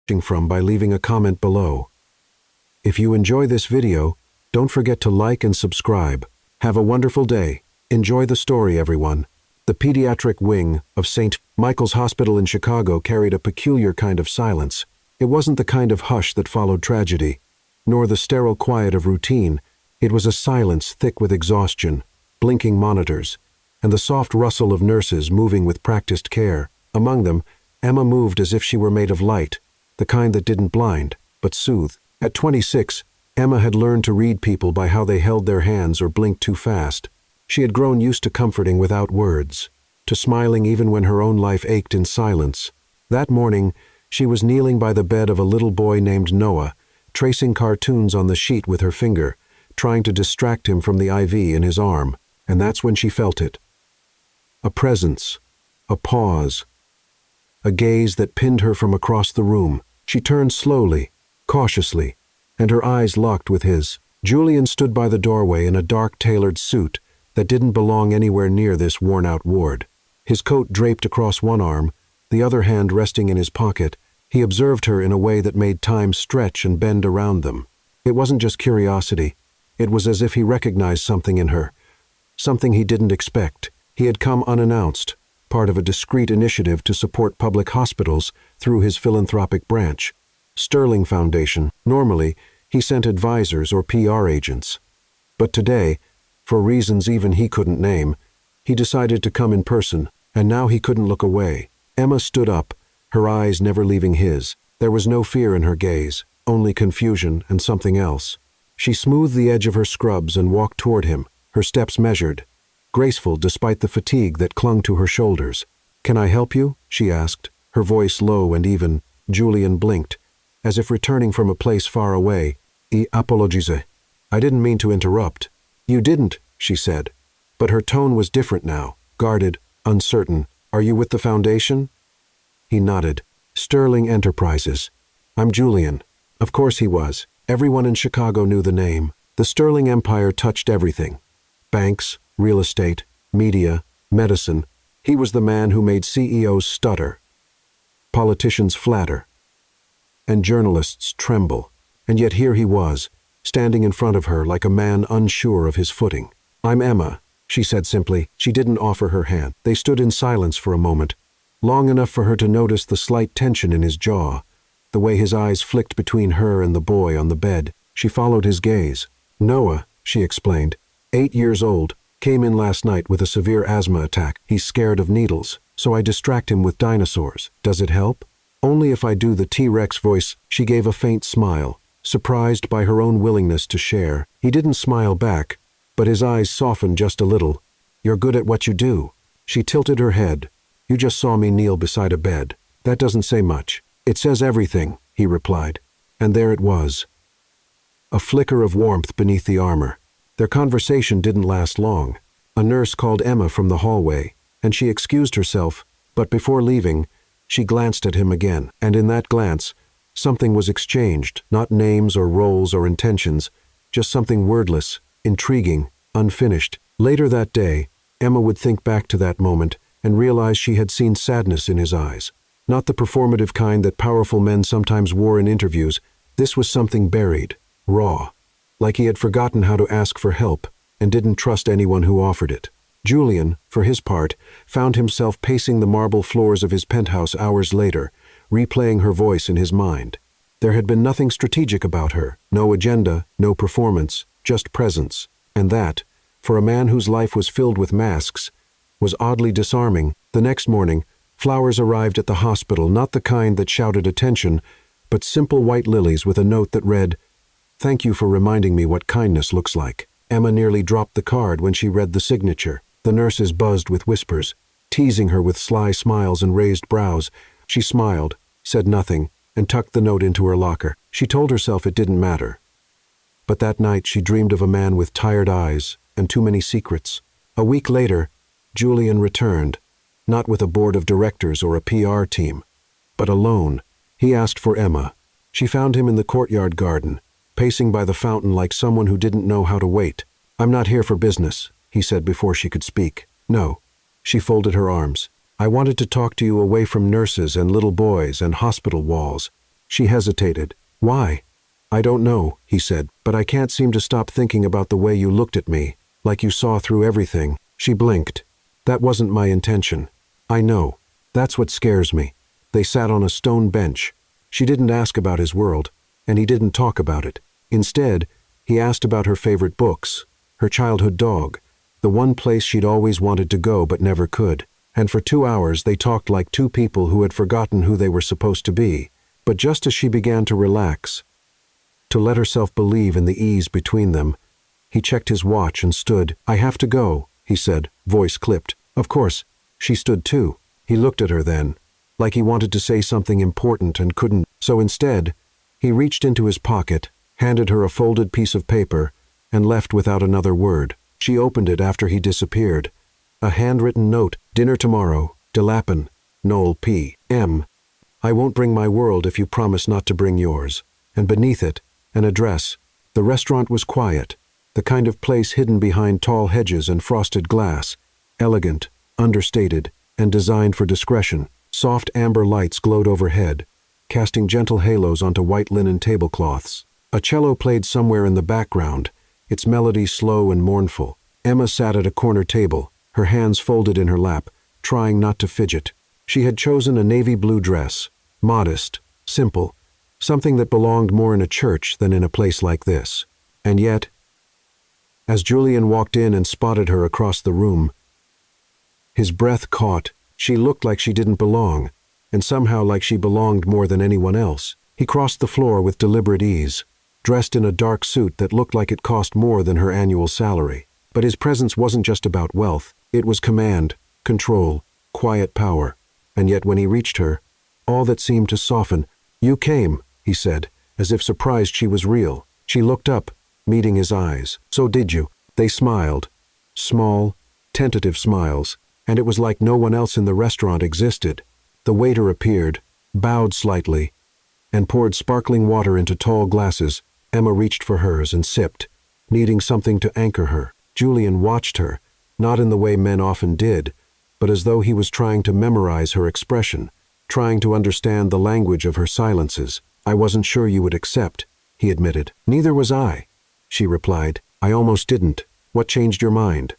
from by leaving a comment below. If you enjoy this video, don't forget to like and subscribe. Have a wonderful day. Enjoy the story, everyone. The pediatric wing of St. Michael's Hospital in Chicago carried a peculiar kind of silence. It wasn't the kind of hush that followed tragedy, nor the sterile quiet of routine. It was a silence thick with exhaustion, blinking monitors, and the soft rustle of nurses moving with practiced care. Among them, Emma moved as if she were made of light, the kind that didn't blind, but soothe. At 26, Emma had learned to read people by how they held their hands or blinked too fast. She had grown used to comforting without words, to smiling even when her own life ached in silence. That morning, she was kneeling by the bed of a little boy named Noah, tracing cartoons on the sheet with her finger, trying to distract him from the IV in his arm, and that's when she felt it. A presence, a pause, a gaze that pinned her from across the room. She turned slowly, cautiously, and her eyes locked with his. Julian stood by the doorway in a dark tailored suit that didn't belong anywhere near this worn-out ward. His coat draped across one arm, the other hand resting in his pocket. He observed her in a way that made time stretch and bend around them. It wasn't just curiosity. It was as if he recognized something in her, something he didn't expect. He had come unannounced, part of a discreet initiative to support public hospitals through his philanthropic branch, Sterling Foundation. Normally, he sent advisors or PR agents. But today, for reasons even he couldn't name, he decided to come in person, and now he couldn't look away. Emma stood up, her eyes never leaving his. There was no fear in her gaze, only confusion and something else. She smoothed the edge of her scrubs and walked toward him, her steps measured, graceful despite the fatigue that clung to her shoulders. "Can I help you?" she asked, her voice low and even. Julian blinked, as if returning from a place far away. "I apologize. I didn't mean to interrupt." "You didn't," she said, but her tone was different now, guarded, uncertain. "Are you with the foundation?" He nodded. "Sterling Enterprises. I'm Julian." Of course he was. Everyone in Chicago knew the name. The Sterling Empire touched everything. Banks, real estate, media, medicine. He was the man who made CEOs stutter, politicians flatter, and journalists tremble. And yet here he was, standing in front of her like a man unsure of his footing. "I'm Emma," she said simply. She didn't offer her hand. They stood in silence for a moment, long enough for her to notice the slight tension in his jaw, the way his eyes flicked between her and the boy on the bed. She followed his gaze. "Noah," she explained, 8 years old, came in last night with a severe asthma attack. He's scared of needles, so I distract him with dinosaurs. Does it help?" "Only if I do the T-Rex voice." She gave a faint smile, surprised by her own willingness to share. He didn't smile back, but his eyes softened just a little. "You're good at what you do." She tilted her head. "You just saw me kneel beside a bed. That doesn't say much." "It says everything," he replied. And there it was, a flicker of warmth beneath the armor. Their conversation didn't last long. A nurse called Emma from the hallway, and she excused herself, but before leaving, she glanced at him again, and in that glance, something was exchanged, not names or roles or intentions, just something wordless, intriguing, unfinished. Later that day, Emma would think back to that moment and realize she had seen sadness in his eyes. Not the performative kind that powerful men sometimes wore in interviews. This was something buried, raw, like he had forgotten how to ask for help and didn't trust anyone who offered it. Julian, for his part, found himself pacing the marble floors of his penthouse hours later, replaying her voice in his mind. There had been nothing strategic about her, no agenda, no performance, just presence. And that, for a man whose life was filled with masks, was oddly disarming. The next morning, flowers arrived at the hospital, not the kind that shouted attention, but simple white lilies with a note that read, "Thank you for reminding me what kindness looks like." Emma nearly dropped the card when she read the signature. The nurses buzzed with whispers, teasing her with sly smiles and raised brows. She smiled, said nothing, and tucked the note into her locker. She told herself it didn't matter. But that night she dreamed of a man with tired eyes and too many secrets. A week later, Julian returned, not with a board of directors or a PR team, but alone. He asked for Emma. She found him in the courtyard garden, pacing by the fountain like someone who didn't know how to wait. "I'm not here for business," he said before she could speak. "No." She folded her arms. "I wanted to talk to you away from nurses and little boys and hospital walls. She hesitated. "Why?" "I don't know," he said, "but I can't seem to stop thinking about the way you looked at me, like you saw through everything." She blinked. "That wasn't my intention." "I know. That's what scares me." They sat on a stone bench. She didn't ask about his world, and he didn't talk about it. Instead, he asked about her favorite books, her childhood dog, the one place she'd always wanted to go but never could. And for 2 hours they talked like two people who had forgotten who they were supposed to be. But just as she began to relax, to let herself believe in the ease between them, he checked his watch and stood. "I have to go," he said, voice clipped. "Of course." She stood too. He looked at her then, like he wanted to say something important and couldn't. So instead, he reached into his pocket, handed her a folded piece of paper, and left without another word. She opened it after he disappeared. A handwritten note. "Dinner tomorrow. Delapan. Noel P. M. I won't bring my world if you promise not to bring yours." And beneath it, an address. The restaurant was quiet, the kind of place hidden behind tall hedges and frosted glass, elegant, understated, and designed for discretion. Soft amber lights glowed overhead, casting gentle halos onto white linen tablecloths. A cello played somewhere in the background, its melody slow and mournful. Emma sat at a corner table, her hands folded in her lap, trying not to fidget. She had chosen a navy blue dress, modest, simple, something that belonged more in a church than in a place like this. And yet, as Julian walked in and spotted her across the room, his breath caught. She looked like she didn't belong, and somehow like she belonged more than anyone else. He crossed the floor with deliberate ease, dressed in a dark suit that looked like it cost more than her annual salary. But his presence wasn't just about wealth. It was command, control, quiet power. And yet when he reached her, all that seemed to soften. "You came," he said, as if surprised she was real. She looked up, meeting his eyes. "So did you?" They smiled. Small, tentative smiles. And it was like no one else in the restaurant existed. The waiter appeared, bowed slightly, and poured sparkling water into tall glasses. Emma reached for hers and sipped, needing something to anchor her. Julian watched her, not in the way men often did, but as though he was trying to memorize her expression, trying to understand the language of her silences. "I wasn't sure you would accept," he admitted. "Neither was I," she replied. "I almost didn't. What changed your mind?"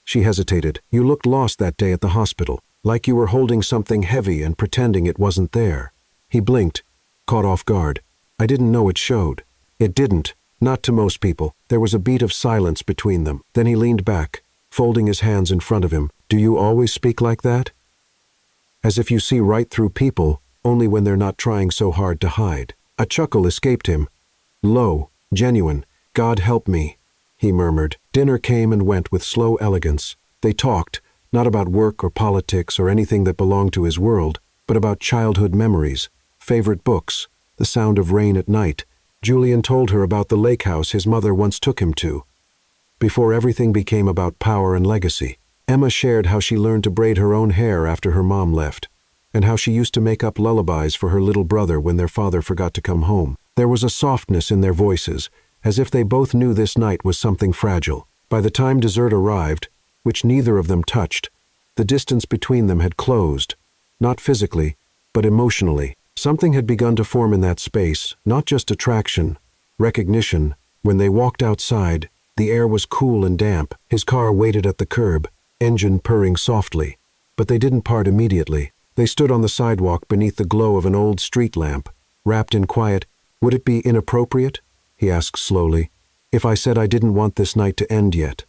She hesitated. "You looked lost that day at the hospital, like you were holding something heavy and pretending it wasn't there." He blinked, caught off guard. "I didn't know it showed." It didn't, not to most people. There was a beat of silence between them. Then he leaned back, folding his hands in front of him. "Do you always speak like that? As if you see right through people, only when they're not trying so hard to hide." A chuckle escaped him. Low, genuine. "God help me," he murmured. Dinner came and went with slow elegance. They talked, not about work or politics or anything that belonged to his world, but about childhood memories, favorite books, the sound of rain at night. Julian told her about the lake house his mother once took him to, before everything became about power and legacy. Emma shared how she learned to braid her own hair after her mom left, and how she used to make up lullabies for her little brother when their father forgot to come home. There was a softness in their voices, as if they both knew this night was something fragile. By the time dessert arrived, which neither of them touched, the distance between them had closed, not physically, but emotionally. Something had begun to form in that space, not just attraction, recognition. When they walked outside, the air was cool and damp. His car waited at the curb, engine purring softly, but they didn't part immediately. They stood on the sidewalk beneath the glow of an old street lamp, wrapped in quiet. "Would it be inappropriate," he asked slowly, "if I said I didn't want this night to end yet?"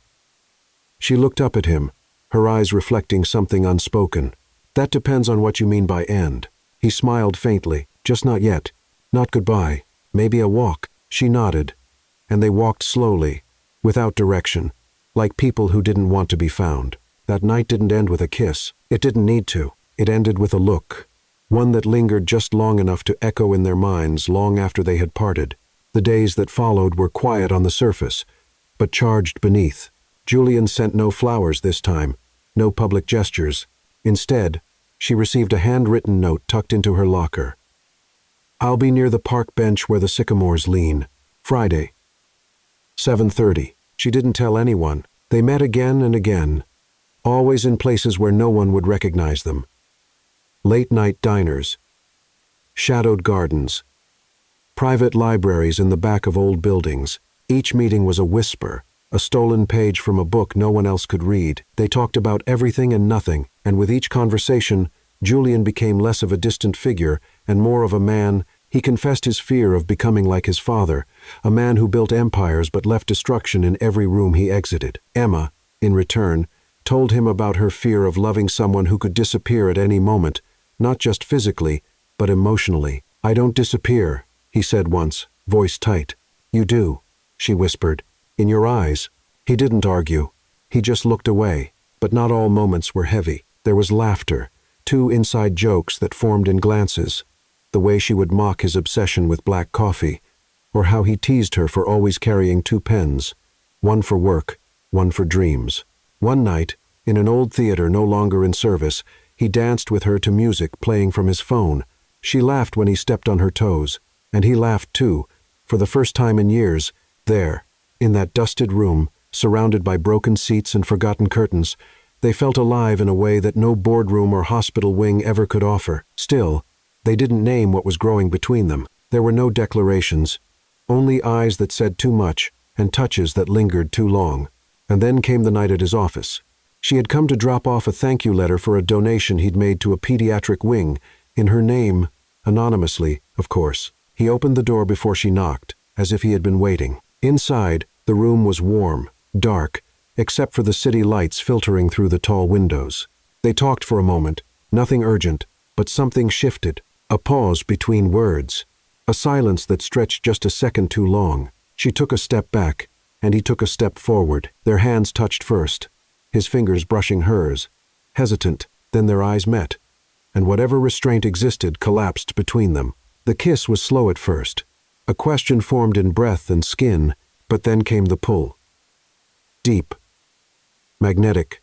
She looked up at him, her eyes reflecting something unspoken. "That depends on what you mean by end." He smiled faintly. "Just not yet. Not goodbye. Maybe a walk." She nodded, and they walked slowly, without direction, like people who didn't want to be found. That night didn't end with a kiss. It didn't need to. It ended with a look, one that lingered just long enough to echo in their minds long after they had parted. The days that followed were quiet on the surface, but charged beneath. Julian sent no flowers this time, no public gestures. Instead, she received a handwritten note tucked into her locker. "I'll be near the park bench where the sycamores lean. Friday, 7:30. She didn't tell anyone. They met again and again, always in places where no one would recognize them. Late-night diners, shadowed gardens, Private libraries in the back of old buildings. Each meeting was a whisper, a stolen page from a book no one else could read. They talked about everything and nothing, and with each conversation, Julian became less of a distant figure and more of a man. He confessed his fear of becoming like his father, a man who built empires but left destruction in every room he exited. Emma, in return, told him about her fear of loving someone who could disappear at any moment, not just physically, but emotionally. "I don't disappear," he said once, voice tight. "You do," she whispered. "In your eyes." He didn't argue. He just looked away. But not all moments were heavy. There was laughter, two inside jokes that formed in glances. The way she would mock his obsession with black coffee, or how he teased her for always carrying two pens, one for work, one for dreams. One night, in an old theater no longer in service, he danced with her to music playing from his phone. She laughed when he stepped on her toes, and he laughed too, for the first time in years, there, in that dusted room, surrounded by broken seats and forgotten curtains. They felt alive in a way that no boardroom or hospital wing ever could offer. Still, they didn't name what was growing between them. There were no declarations, only eyes that said too much and touches that lingered too long. And then came the night at his office. She had come to drop off a thank you letter for a donation he'd made to a pediatric wing, in her name, anonymously, of course. He opened the door before she knocked, as if he had been waiting. Inside, the room was warm, dark, except for the city lights filtering through the tall windows. They talked for a moment, nothing urgent, but something shifted. A pause between words, a silence that stretched just a second too long. She took a step back, and he took a step forward. Their hands touched first, his fingers brushing hers, hesitant, then their eyes met, and whatever restraint existed collapsed between them. The kiss was slow at first. A question formed in breath and skin, but then came the pull. Deep, magnetic,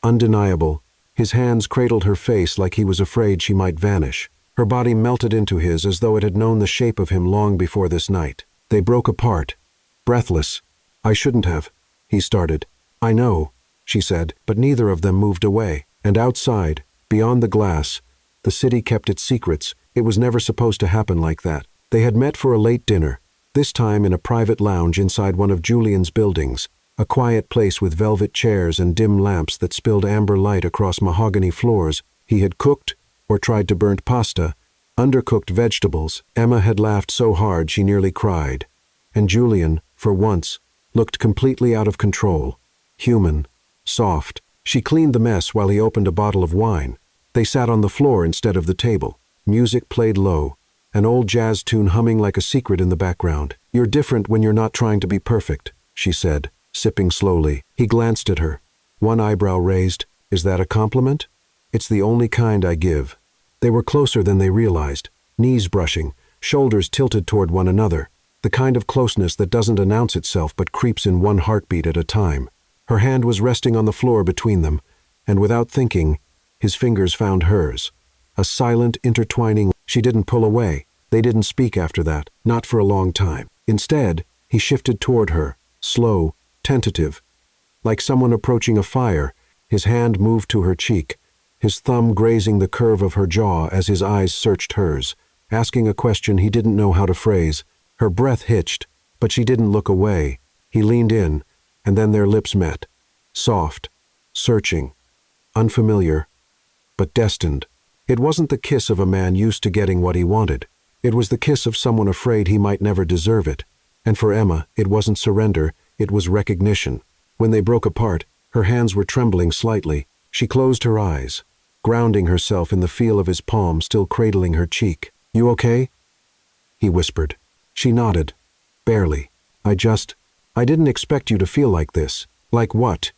undeniable. His hands cradled her face like he was afraid she might vanish. Her body melted into his as though it had known the shape of him long before this night. They broke apart, breathless. "I shouldn't have," he started. "I know," she said, but neither of them moved away. And outside, beyond the glass, the city kept its secrets. It was never supposed to happen like that. They had met for a late dinner, this time in a private lounge inside one of Julian's buildings, a quiet place with velvet chairs and dim lamps that spilled amber light across mahogany floors. He had cooked, or tried to burnt pasta, undercooked vegetables. Emma had laughed so hard she nearly cried. And Julian, for once, looked completely out of control. Human, soft. She cleaned the mess while he opened a bottle of wine. They sat on the floor instead of the table. Music played low, an old jazz tune humming like a secret in the background. "You're different when you're not trying to be perfect," she said, sipping slowly. He glanced at her, one eyebrow raised. "Is that a compliment?" "It's the only kind I give." They were closer than they realized, knees brushing, shoulders tilted toward one another, the kind of closeness that doesn't announce itself but creeps in one heartbeat at a time. Her hand was resting on the floor between them, and without thinking, his fingers found hers. A silent intertwining. She didn't pull away. They didn't speak after that, not for a long time. Instead, he shifted toward her, slow, tentative. Like someone approaching a fire, his hand moved to her cheek, his thumb grazing the curve of her jaw as his eyes searched hers, asking a question he didn't know how to phrase. Her breath hitched, but she didn't look away. He leaned in, and then their lips met. Soft, searching, unfamiliar, but destined. It wasn't the kiss of a man used to getting what he wanted. It was the kiss of someone afraid he might never deserve it. And for Emma, it wasn't surrender, it was recognition. When they broke apart, her hands were trembling slightly. She closed her eyes, grounding herself in the feel of his palm still cradling her cheek. "You okay?" he whispered. She nodded. "Barely. I didn't expect you to feel like this." "Like what?"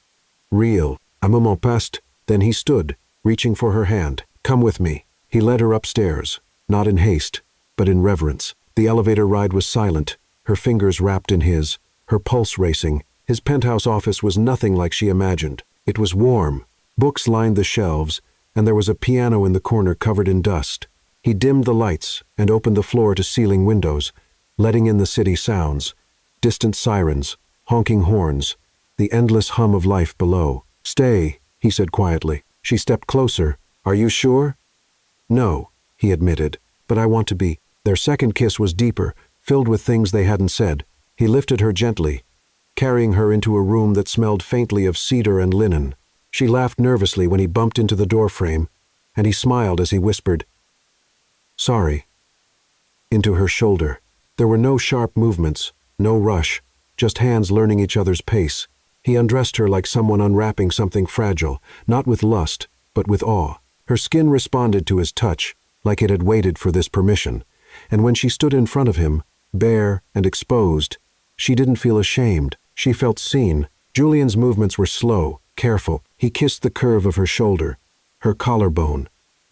"Real. A moment passed." Then he stood, reaching for her hand. "Come with me." He led her upstairs, not in haste, but in reverence. The elevator ride was silent, her fingers wrapped in his, her pulse racing. His penthouse office was nothing like she imagined. It was warm. Books lined the shelves, and there was a piano in the corner covered in dust. He dimmed the lights and opened the floor-to-ceiling windows, letting in the city sounds, distant sirens, honking horns, the endless hum of life below. "Stay," he said quietly. She stepped closer. "Are you sure?" "No," he admitted, "but I want to be." Their second kiss was deeper, filled with things they hadn't said. He lifted her gently, carrying her into a room that smelled faintly of cedar and linen. She laughed nervously when he bumped into the doorframe, and he smiled as he whispered, "Sorry," into her shoulder. There were no sharp movements, no rush, just hands learning each other's pace. He undressed her like someone unwrapping something fragile, not with lust, but with awe. Her skin responded to his touch, like it had waited for this permission, and when she stood in front of him, bare and exposed, she didn't feel ashamed. She felt seen. Julian's movements were slow, careful. He kissed the curve of her shoulder, her collarbone,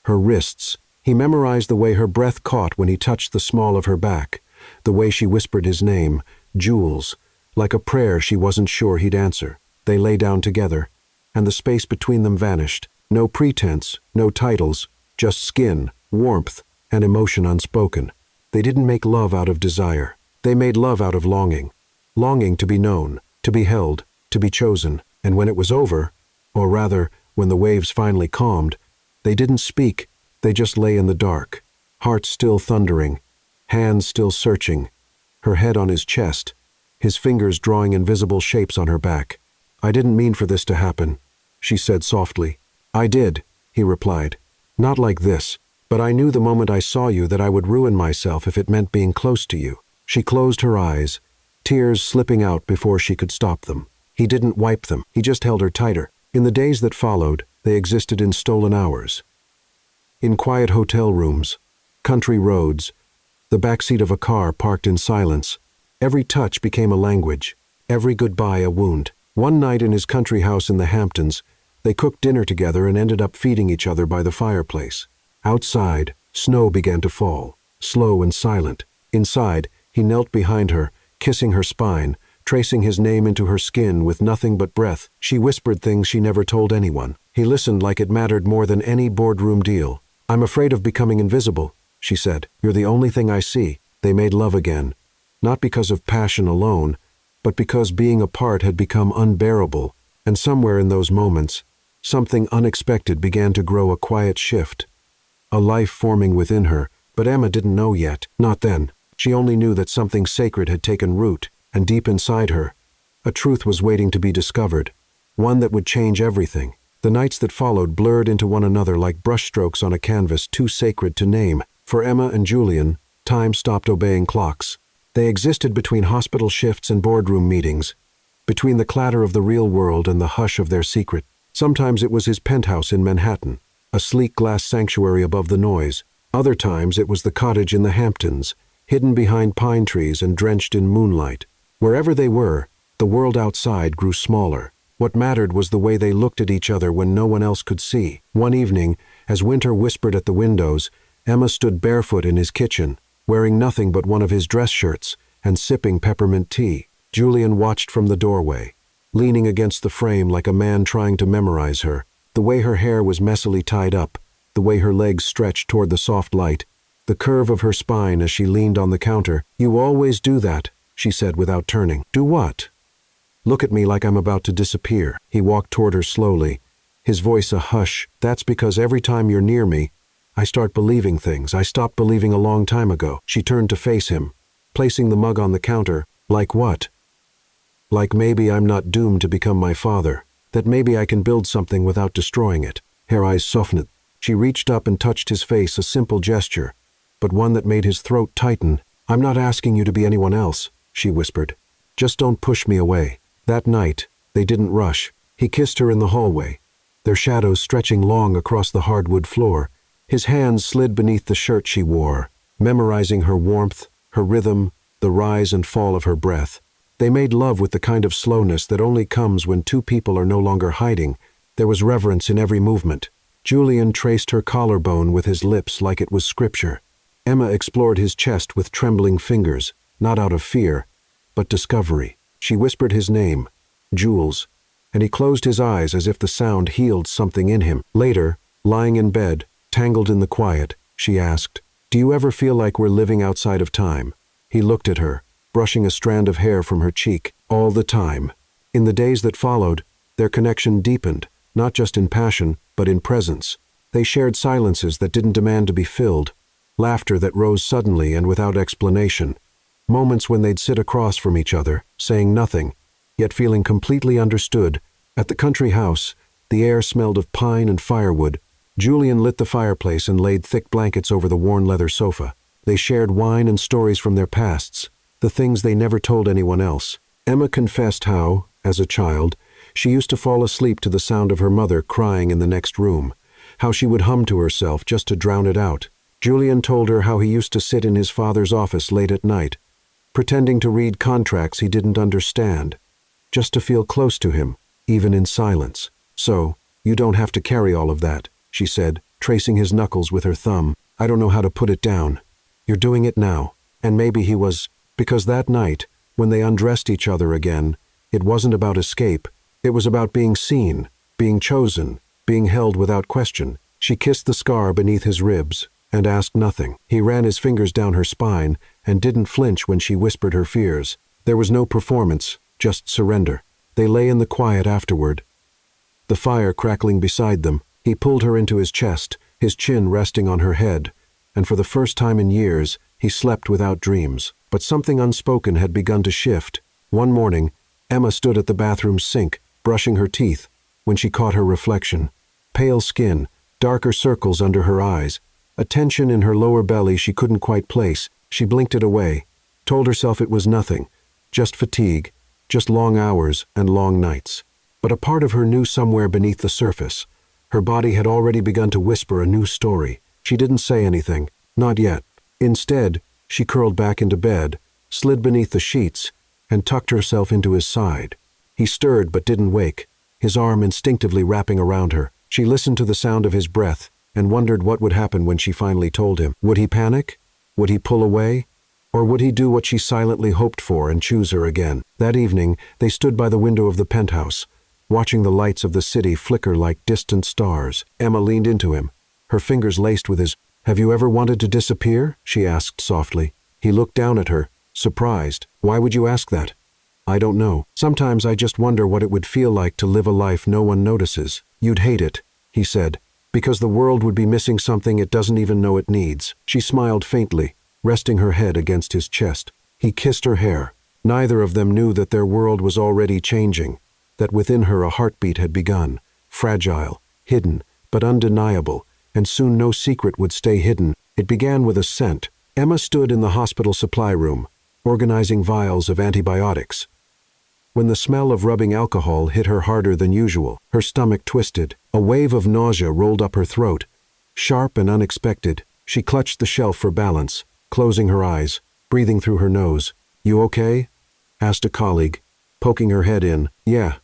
her wrists. He memorized the way her breath caught when he touched the small of her back, the way she whispered his name, Jules, like a prayer she wasn't sure he'd answer. They lay down together, and the space between them vanished. No pretense, no titles, just skin, warmth, and emotion unspoken. They didn't make love out of desire. They made love out of longing. Longing to be known, to be held, to be chosen. And when it was over, or rather, when the waves finally calmed, they didn't speak. They just lay in the dark, hearts still thundering, hands still searching, her head on his chest, his fingers drawing invisible shapes on her back. "I didn't mean for this to happen," she said softly. "I did," he replied. "Not like this, but I knew the moment I saw you that I would ruin myself if it meant being close to you." She closed her eyes, tears slipping out before she could stop them. He didn't wipe them, he just held her tighter. In the days that followed, they existed in stolen hours. In quiet hotel rooms, country roads, the backseat of a car parked in silence. Every touch became a language, every goodbye a wound. One night in his country house in the Hamptons, they cooked dinner together and ended up feeding each other by the fireplace. Outside, snow began to fall, slow and silent. Inside, he knelt behind her, kissing her spine, tracing his name into her skin with nothing but breath. She whispered things she never told anyone. He listened like it mattered more than any boardroom deal. "I'm afraid of becoming invisible," she said. "You're the only thing I see." They made love again, not because of passion alone, but because being apart had become unbearable, and somewhere in those moments, something unexpected began to grow, a quiet shift, a life forming within her, but Emma didn't know yet. Not then. She only knew that something sacred had taken root, and deep inside her, a truth was waiting to be discovered, one that would change everything. The nights that followed blurred into one another like brushstrokes on a canvas too sacred to name. For Emma and Julian, time stopped obeying clocks. They existed between hospital shifts and boardroom meetings, between the clatter of the real world and the hush of their secret. Sometimes it was his penthouse in Manhattan, a sleek glass sanctuary above the noise. Other times it was the cottage in the Hamptons, hidden behind pine trees and drenched in moonlight. Wherever they were, the world outside grew smaller. What mattered was the way they looked at each other when no one else could see. One evening, as winter whispered at the windows, Emma stood barefoot in his kitchen, wearing nothing but one of his dress shirts and sipping peppermint tea. Julian watched from the doorway, leaning against the frame like a man trying to memorize her. The way her hair was messily tied up, the way her legs stretched toward the soft light, the curve of her spine as she leaned on the counter. "You always do that," she said without turning. "Do what?" "Look at me like I'm about to disappear." He walked toward her slowly, his voice a hush. "That's because every time you're near me, I start believing things I stopped believing a long time ago." She turned to face him, placing the mug on the counter. "Like what?" "Like maybe I'm not doomed to become my father, that maybe I can build something without destroying it." Her eyes softened. She reached up and touched his face, a simple gesture, but one that made his throat tighten. "I'm not asking you to be anyone else," she whispered. "Just don't push me away." That night, they didn't rush. He kissed her in the hallway, their shadows stretching long across the hardwood floor. His hands slid beneath the shirt she wore, memorizing her warmth, her rhythm, the rise and fall of her breath. They made love with the kind of slowness that only comes when two people are no longer hiding. There was reverence in every movement. Julian traced her collarbone with his lips like it was scripture. Emma explored his chest with trembling fingers, not out of fear, but discovery. She whispered his name, Jules, and he closed his eyes as if the sound healed something in him. Later, lying in bed, tangled in the quiet, she asked, "Do you ever feel like we're living outside of time?" He looked at her, brushing a strand of hair from her cheek. "All the time." In the days that followed, their connection deepened, not just in passion, but in presence. They shared silences that didn't demand to be filled, laughter that rose suddenly and without explanation, moments when they'd sit across from each other, saying nothing, yet feeling completely understood. At the country house, the air smelled of pine and firewood. Julian lit the fireplace and laid thick blankets over the worn leather sofa. They shared wine and stories from their pasts, the things they never told anyone else. Emma confessed how, as a child, she used to fall asleep to the sound of her mother crying in the next room, how she would hum to herself just to drown it out. Julian told her how he used to sit in his father's office late at night, pretending to read contracts he didn't understand, just to feel close to him, even in silence. "So, you don't have to carry all of that," she said, tracing his knuckles with her thumb. "I don't know how to put it down. You're doing it now." And maybe he was, because that night, when they undressed each other again, it wasn't about escape. It was about being seen, being chosen, being held without question. She kissed the scar beneath his ribs and asked nothing. He ran his fingers down her spine and didn't flinch when she whispered her fears. There was no performance, just surrender. They lay in the quiet afterward, the fire crackling beside them. He pulled her into his chest, his chin resting on her head, and for the first time in years, he slept without dreams. But something unspoken had begun to shift. One morning, Emma stood at the bathroom sink, brushing her teeth, when she caught her reflection. Pale skin, darker circles under her eyes, a tension in her lower belly she couldn't quite place. She blinked it away, told herself it was nothing, just fatigue, just long hours and long nights. But a part of her knew somewhere beneath the surface. Her body had already begun to whisper a new story. She didn't say anything, not yet. Instead, she curled back into bed, slid beneath the sheets, and tucked herself into his side. He stirred but didn't wake, his arm instinctively wrapping around her. She listened to the sound of his breath and wondered what would happen when she finally told him. Would he panic? Would he pull away? Or would he do what she silently hoped for and choose her again? That evening, they stood by the window of the penthouse, watching the lights of the city flicker like distant stars. Emma leaned into him, her fingers laced with his. "Have you ever wanted to disappear?" she asked softly. He looked down at her, surprised. "Why would you ask that?" "I don't know. Sometimes I just wonder what it would feel like to live a life no one notices." "You'd hate it," he said, "because the world would be missing something it doesn't even know it needs." She smiled faintly, resting her head against his chest. He kissed her hair. Neither of them knew that their world was already changing, that within her a heartbeat had begun, fragile, hidden, but undeniable, and soon no secret would stay hidden. It began with a scent. Emma stood in the hospital supply room, organizing vials of antibiotics, when the smell of rubbing alcohol hit her harder than usual. Her stomach twisted. A wave of nausea rolled up her throat. Sharp and unexpected, she clutched the shelf for balance, closing her eyes, breathing through her nose. "You okay?" asked a colleague, poking her head in. "Yeah."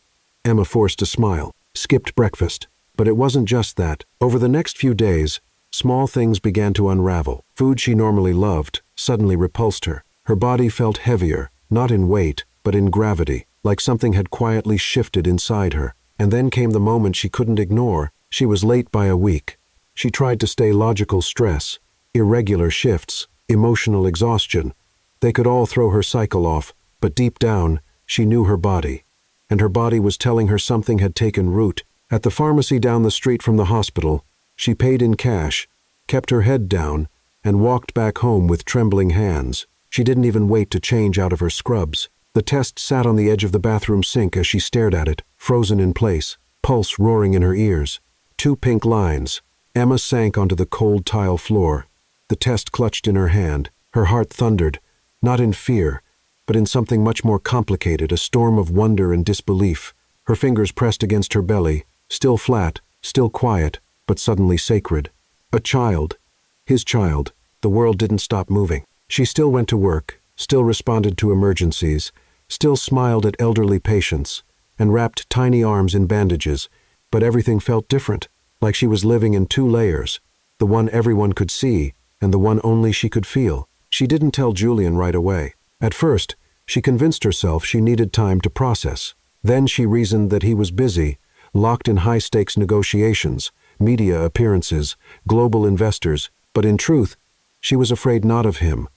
Emma forced a smile. "Skipped breakfast." But it wasn't just that. Over the next few days, small things began to unravel. Food she normally loved suddenly repulsed her. Her body felt heavier, not in weight, but in gravity, like something had quietly shifted inside her. And then came the moment she couldn't ignore. She was late by a week. She tried to stay logical. Stress, irregular shifts, emotional exhaustion. They could all throw her cycle off, but deep down, she knew her body. And her body was telling her something had taken root. At the pharmacy down the street from the hospital, she paid in cash, kept her head down, and walked back home with trembling hands. She didn't even wait to change out of her scrubs. The test sat on the edge of the bathroom sink as she stared at it, frozen in place, pulse roaring in her ears. 2 pink lines. Emma sank onto the cold tile floor. The test clutched in her hand. Her heart thundered, not in fear, but in something much more complicated, a storm of wonder and disbelief. Her fingers pressed against her belly, still flat, still quiet, but suddenly sacred. A child. His child. The world didn't stop moving. She still went to work, still responded to emergencies, still smiled at elderly patients, and wrapped tiny arms in bandages, but everything felt different, like she was living in 2 layers, the one everyone could see, and the one only she could feel. She didn't tell Julian right away. At first, she convinced herself she needed time to process. Then she reasoned that he was busy, locked in high-stakes negotiations, media appearances, global investors, but in truth, she was afraid not of him,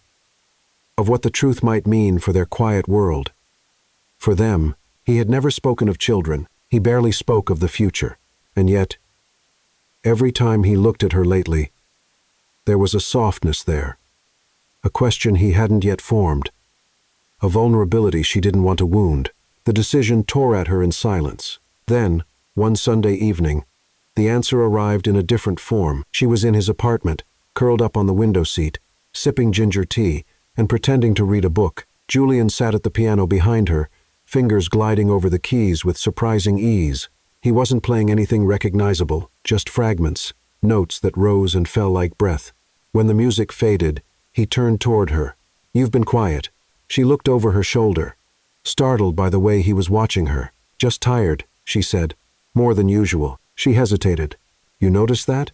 of what the truth might mean for their quiet world. For them, he had never spoken of children, he barely spoke of the future, and yet, every time he looked at her lately, There was a softness there, a question he hadn't yet formed, a vulnerability she didn't want to wound. The decision tore at her in silence. Then, one Sunday evening, the answer arrived in a different form. She was in his apartment, curled up on the window seat, sipping ginger tea, and pretending to read a book. Julian sat at the piano behind her, fingers gliding over the keys with surprising ease. He wasn't playing anything recognizable, just fragments, notes that rose and fell like breath. When the music faded, he turned toward her. "You've been quiet." She looked over her shoulder, startled by the way he was watching her. "Just tired," she said, "more than usual." She hesitated. "You notice that?"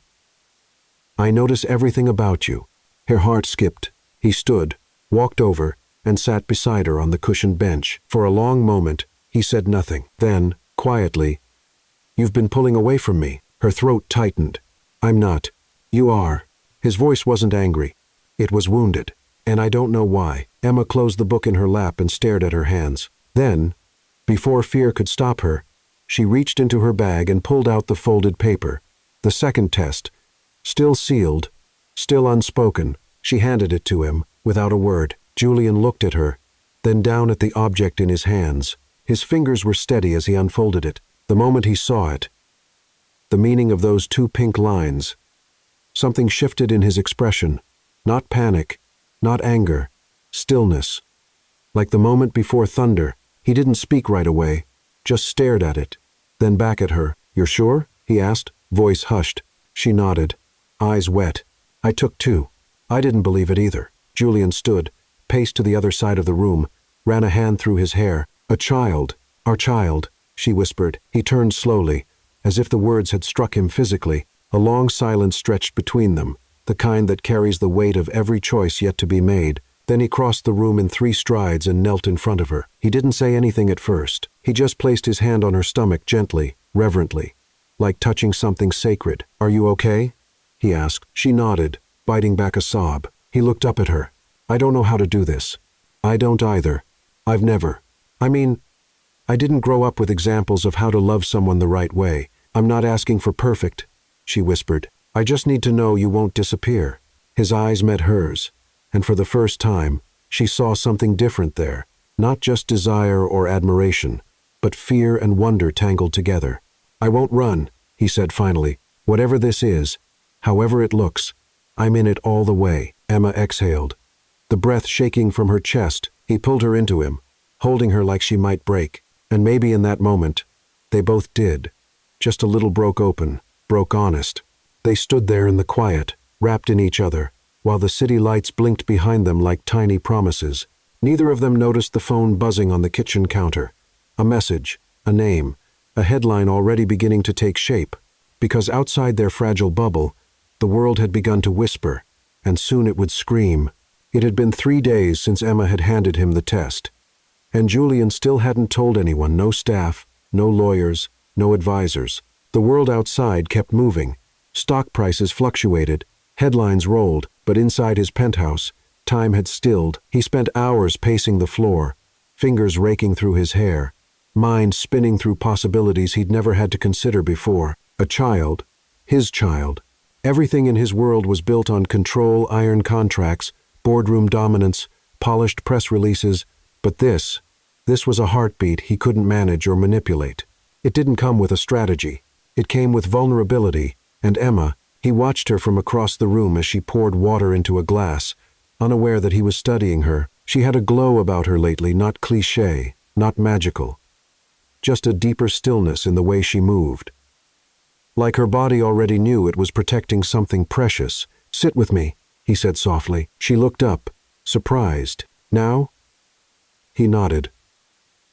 "I notice everything about you." Her heart skipped. He stood, walked over, and sat beside her on the cushioned bench. For a long moment, he said nothing. Then, quietly, "You've been pulling away from me." Her throat tightened. "I'm not." "You are." His voice wasn't angry. It was wounded. "And I don't know why." Emma closed the book in her lap and stared at her hands. Then, before fear could stop her, she reached into her bag and pulled out the folded paper. The second test, still sealed, still unspoken. She handed it to him, without a word. Julian looked at her, then down at the object in his hands. His fingers were steady as he unfolded it. The moment he saw it, the meaning of those two pink lines, something shifted in his expression. Not panic, not anger, stillness. Like the moment before thunder, he didn't speak right away, just stared at it, then back at her. "You're sure?" he asked, voice hushed. She nodded, eyes wet. "I took two. I didn't believe it either." Julian stood, paced to the other side of the room, ran a hand through his hair. "A child, our child," she whispered. He turned slowly, as if the words had struck him physically. A long silence stretched between them, the kind that carries the weight of every choice yet to be made. Then he crossed the room in 3 strides and knelt in front of her. He didn't say anything at first. He just placed his hand on her stomach gently, reverently, like touching something sacred. "Are you okay?" he asked. She nodded, biting back a sob. He looked up at her. "I don't know how to do this." "I don't either. I've never. I didn't grow up with examples of how to love someone the right way. I'm not asking for perfect," she whispered. "I just need to know you won't disappear." His eyes met hers, and for the first time, she saw something different there. Not just desire or admiration, but fear and wonder tangled together. "I won't run," he said finally. "Whatever this is, however it looks, I'm in it all the way." Emma exhaled, the breath shaking from her chest. He pulled her into him, holding her like she might break. And maybe in that moment, they both did. Just a little broke open, broke honest. They stood there in the quiet, wrapped in each other, while the city lights blinked behind them like tiny promises. Neither of them noticed the phone buzzing on the kitchen counter. A message, a name, a headline already beginning to take shape. Because outside their fragile bubble, the world had begun to whisper, and soon it would scream. It had been 3 days since Emma had handed him the test. And Julian still hadn't told anyone, no staff, no lawyers, no advisors. The world outside kept moving. Stock prices fluctuated, headlines rolled, but inside his penthouse, time had stilled. He spent hours pacing the floor, fingers raking through his hair, mind spinning through possibilities he'd never had to consider before. A child, his child. Everything in his world was built on control, iron contracts, boardroom dominance, polished press releases, but this was a heartbeat he couldn't manage or manipulate. It didn't come with a strategy. It came with vulnerability, and Emma, he watched her from across the room as she poured water into a glass, unaware that he was studying her. She had a glow about her lately, not cliché, not magical. Just a deeper stillness in the way she moved. Like her body already knew it was protecting something precious. "Sit with me," he said softly. She looked up, surprised. "Now?" He nodded.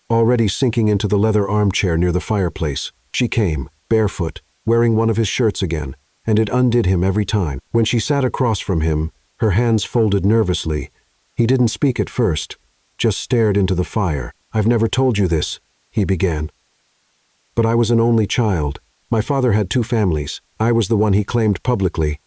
Already sinking into the leather armchair near the fireplace, she came, barefoot, wearing one of his shirts again, and it undid him every time. When she sat across from him, her hands folded nervously, he didn't speak at first, just stared into the fire. "I've never told you this," he began. "But I was an only child. My father had 2 families. I was the one he claimed publicly,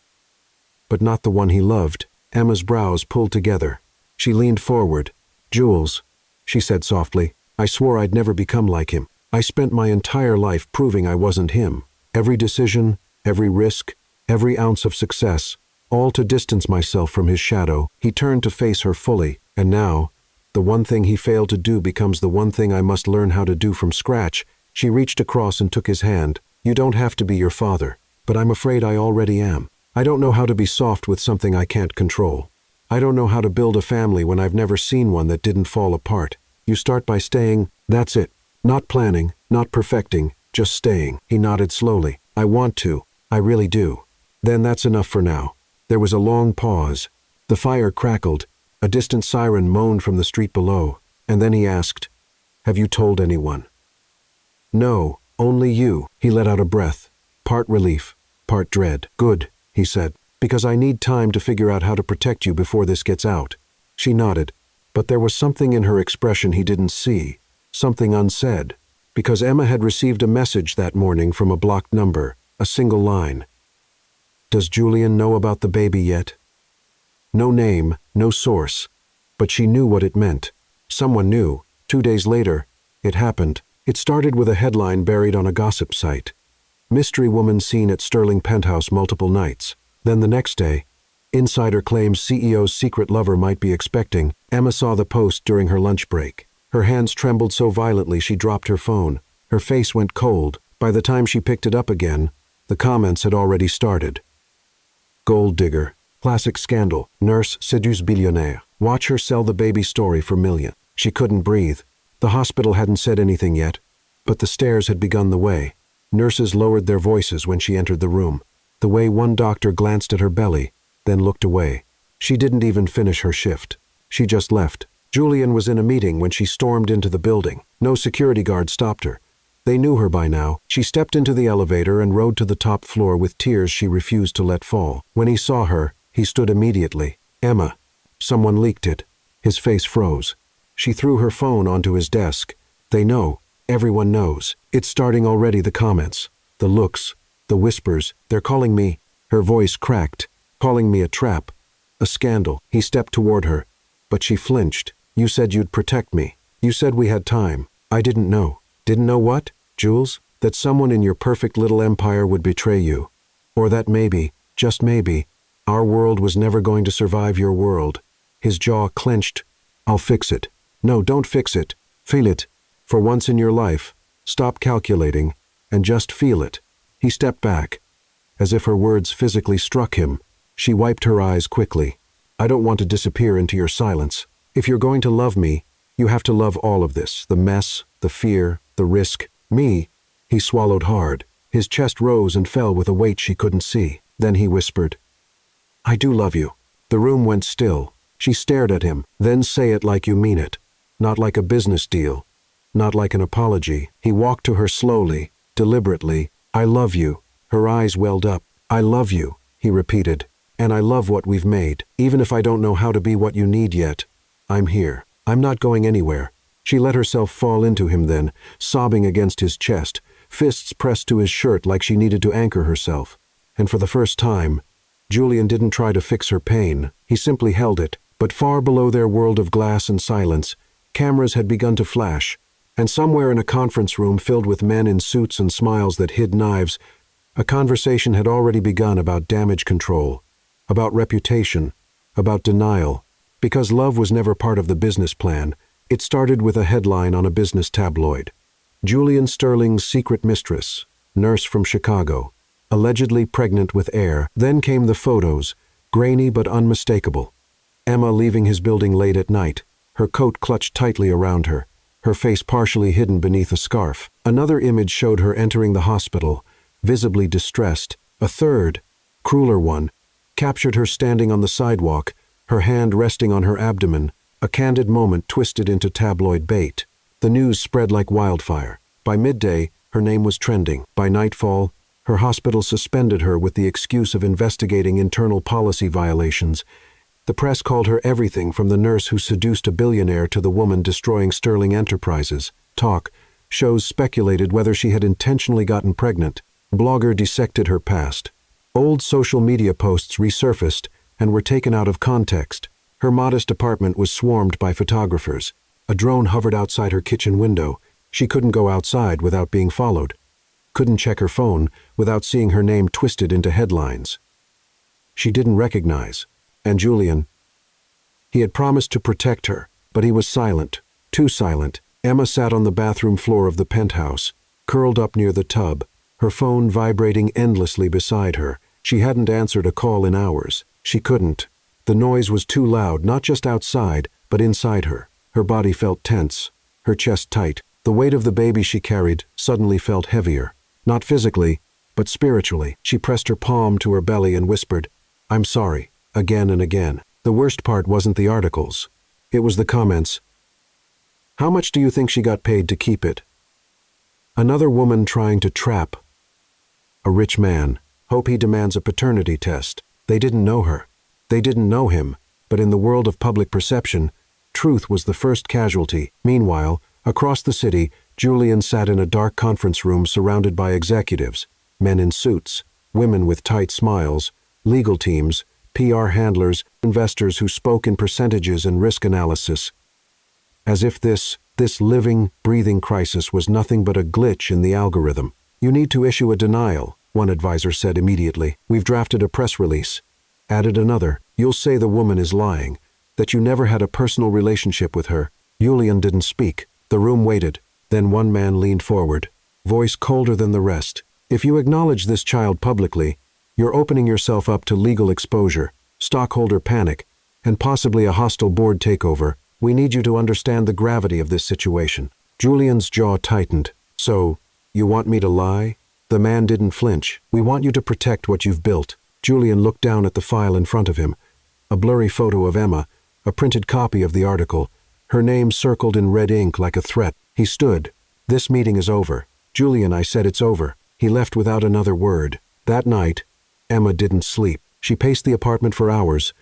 but not the one he loved." Emma's brows pulled together. She leaned forward. "Jules," she said softly, "I swore I'd never become like him. I spent my entire life proving I wasn't him. Every decision, every risk, every ounce of success, all to distance myself from his shadow. He turned to face her fully, and now, the one thing he failed to do becomes the one thing I must learn how to do from scratch. She reached across and took his hand. You don't have to be your father, but I'm afraid I already am. I don't know how to be soft with something I can't control. I don't know how to build a family when I've never seen one that didn't fall apart. You start by staying, that's it. Not planning, not perfecting, just staying. He nodded slowly. I want to. I really do. Then that's enough for now. There was a long pause. The fire crackled. A distant siren moaned from the street below. And then he asked, have you told anyone? No, only you. He let out a breath. Part relief, part dread. Good, he said, because I need time to figure out how to protect you before this gets out. She nodded, but there was something in her expression he didn't see, something unsaid, because Emma had received a message that morning from a blocked number, a single line. Does Julian know about the baby yet? No name, no source, but she knew what it meant. Someone knew. 2 days later, it happened. It started with a headline buried on a gossip site. Mystery woman seen at Sterling penthouse multiple nights. Then the next day, insider claims CEO's secret lover might be expecting. Emma saw the post during her lunch break. Her hands trembled so violently she dropped her phone. Her face went cold. By the time she picked it up again, the comments had already started. Gold digger. Classic scandal. Nurse seduce billionaire. Watch her sell the baby story for million. She couldn't breathe. The hospital hadn't said anything yet, but the stares had begun the way. Nurses lowered their voices when she entered the room. The way one doctor glanced at her belly, then looked away. She didn't even finish her shift. She just left. Julian was in a meeting when she stormed into the building. No security guard stopped her. They knew her by now. She stepped into the elevator and rode to the top floor with tears she refused to let fall. When he saw her, he stood immediately. Emma. Someone leaked it. His face froze. She threw her phone onto his desk. They know. Everyone knows. It's starting already, the comments. The looks. The whispers. They're calling me. Her voice cracked. Calling me a trap. A scandal. He stepped toward her. But she flinched. You said you'd protect me. You said we had time. I didn't know. Didn't know what, Jules? That someone in your perfect little empire would betray you. Or that maybe, just maybe, our world was never going to survive your world. His jaw clenched. I'll fix it. No, don't fix it. Feel it. For once in your life, stop calculating and just feel it. He stepped back. As if her words physically struck him, she wiped her eyes quickly. I don't want to disappear into your silence. If you're going to love me, you have to love all of this, the mess, the fear, the risk. Me. He swallowed hard. His chest rose and fell with a weight she couldn't see. Then he whispered, I do love you. The room went still. She stared at him. Then say it like you mean it. Not like a business deal. Not like an apology. He walked to her slowly, deliberately. I love you. Her eyes welled up. I love you, he repeated. And I love what we've made. Even if I don't know how to be what you need yet, I'm here. I'm not going anywhere. She let herself fall into him then, sobbing against his chest, fists pressed to his shirt like she needed to anchor herself. And for the first time, Julian didn't try to fix her pain. He simply held it. But far below their world of glass and silence, cameras had begun to flash, and somewhere in a conference room filled with men in suits and smiles that hid knives, a conversation had already begun about damage control, about reputation, about denial. Because love was never part of the business plan, it started with a headline on a business tabloid. Julian Sterling's secret mistress, nurse from Chicago, allegedly pregnant with heir. Then came the photos, grainy but unmistakable. Emma leaving his building late at night, her coat clutched tightly around her, her face partially hidden beneath a scarf. Another image showed her entering the hospital, visibly distressed. A third, crueler one, captured her standing on the sidewalk, her hand resting on her abdomen, a candid moment twisted into tabloid bait. The news spread like wildfire. By midday, her name was trending. By nightfall, her hospital suspended her with the excuse of investigating internal policy violations. The press called her everything from the nurse who seduced a billionaire to the woman destroying Sterling Enterprises. Talk shows speculated whether she had intentionally gotten pregnant. Blogger dissected her past. Old social media posts resurfaced and were taken out of context. Her modest apartment was swarmed by photographers. A drone hovered outside her kitchen window. She couldn't go outside without being followed. Couldn't check her phone without seeing her name twisted into headlines. she didn't recognize. And Julian, he had promised to protect her, but he was silent, too silent. Emma sat on the bathroom floor of the penthouse, curled up near the tub, her phone vibrating endlessly beside her. She hadn't answered a call in hours. She couldn't. The noise was too loud, not just outside, but inside her. Her body felt tense, her chest tight. The weight of the baby she carried suddenly felt heavier. Not physically, but spiritually. She pressed her palm to her belly and whispered, "I'm sorry," again and again. The worst part wasn't the articles. It was the comments. "How much do you think she got paid to keep it?" "Another woman trying to trap." "A rich man. Hope he demands a paternity test." They didn't know her. They didn't know him, but in the world of public perception, truth was the first casualty. Meanwhile, across the city, Julian sat in a dark conference room surrounded by executives, men in suits, women with tight smiles, legal teams, PR handlers, investors who spoke in percentages and risk analysis. As if this living, breathing crisis was nothing but a glitch in the algorithm. "You need to issue a denial," one advisor said immediately. "We've drafted a press release." Added another, "You'll say the woman is lying, that you never had a personal relationship with her." Julian didn't speak. The room waited. Then one man leaned forward, voice colder than the rest. "If you acknowledge this child publicly, you're opening yourself up to legal exposure, stockholder panic, and possibly a hostile board takeover. We need you to understand the gravity of this situation." Julian's jaw tightened. "So, you want me to lie?" The man didn't flinch. "We want you to protect what you've built." Julian looked down at the file in front of him. A blurry photo of Emma, a printed copy of the article, her name circled in red ink like a threat. He stood. "This meeting is over. Julian, I said it's over." He left without another word. That night, Emma didn't sleep. She paced the apartment for hours,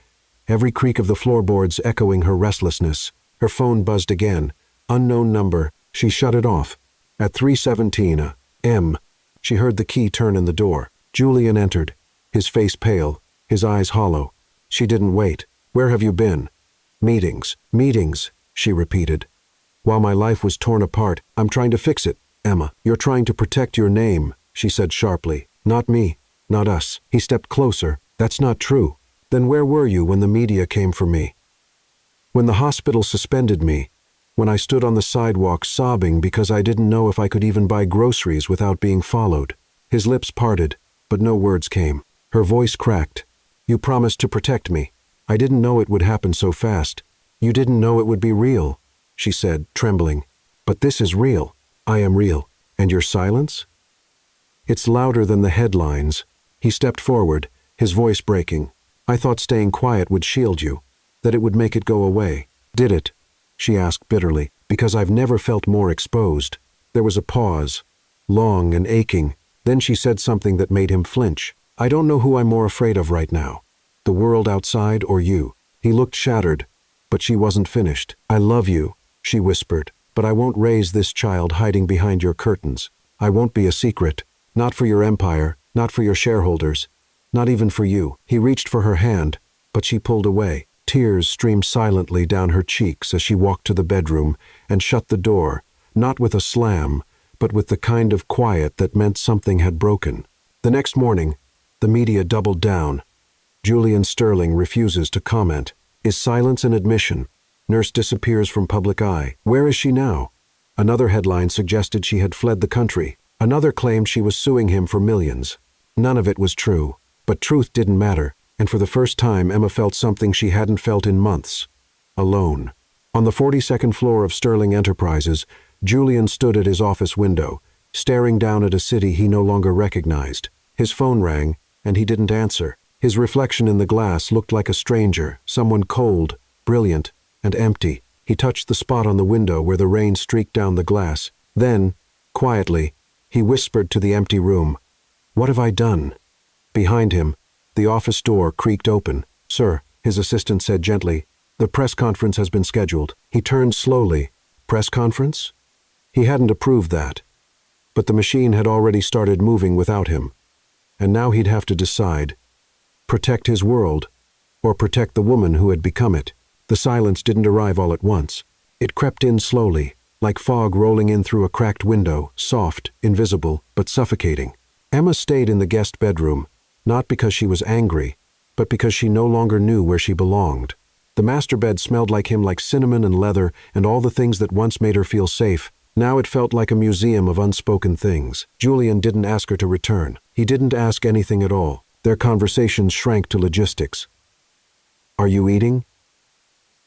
every creak of the floorboards echoing her restlessness. Her phone buzzed again. Unknown number. She shut it off. At 3:17 M. She heard the key turn in the door. Julian entered, his face pale, his eyes hollow. She didn't wait. "Where have you been?" "Meetings. Meetings," she repeated. "While my life was torn apart, I'm trying to fix it." "Emma, you're trying to protect your name," she said sharply. "Not me. Not us." He stepped closer. "That's not true." "Then where were you when the media came for me? When the hospital suspended me? When I stood on the sidewalk sobbing because I didn't know if I could even buy groceries without being followed?" His lips parted, but no words came. Her voice cracked. "You promised to protect me. I didn't know it would happen so fast. You didn't know it would be real," she said, trembling. "But this is real. I am real. And your silence? It's louder than the headlines." He stepped forward, his voice breaking. "I thought staying quiet would shield you, that it would make it go away." "Did it?" she asked bitterly. "Because I've never felt more exposed." There was a pause, long and aching. Then she said something that made him flinch. "I don't know who I'm more afraid of right now, the world outside or you." He looked shattered, but she wasn't finished. "I love you," she whispered, "but I won't raise this child hiding behind your curtains. I won't be a secret. Not for your empire, not for your shareholders, not even for you." He reached for her hand, but she pulled away. Tears streamed silently down her cheeks as she walked to the bedroom and shut the door, not with a slam, but with the kind of quiet that meant something had broken. The next morning, the media doubled down. Julian Sterling refuses to comment. Is silence an admission? Nurse disappears from public eye. Where is she now? Another headline suggested she had fled the country. Another claimed she was suing him for millions. None of it was true, but truth didn't matter, and for the first time Emma felt something she hadn't felt in months. Alone. On the 42nd floor of Sterling Enterprises, Julian stood at his office window, staring down at a city he no longer recognized. His phone rang, and he didn't answer. His reflection in the glass looked like a stranger, someone cold, brilliant, and empty. He touched the spot on the window where the rain streaked down the glass. Then, quietly, he whispered to the empty room, "What have I done?" Behind him, the office door creaked open. "Sir," his assistant said gently, "the press conference has been scheduled." He turned slowly. Press conference? He hadn't approved that. But the machine had already started moving without him. And now he'd have to decide. Protect his world, or protect the woman who had become it. The silence didn't arrive all at once. It crept in slowly, like fog rolling in through a cracked window, soft, invisible, but suffocating. Emma stayed in the guest bedroom, not because she was angry, but because she no longer knew where she belonged. The master bed smelled like him, like cinnamon and leather and all the things that once made her feel safe. Now it felt like a museum of unspoken things. Julian didn't ask her to return. He didn't ask anything at all. Their conversations shrank to logistics. "Are you eating?"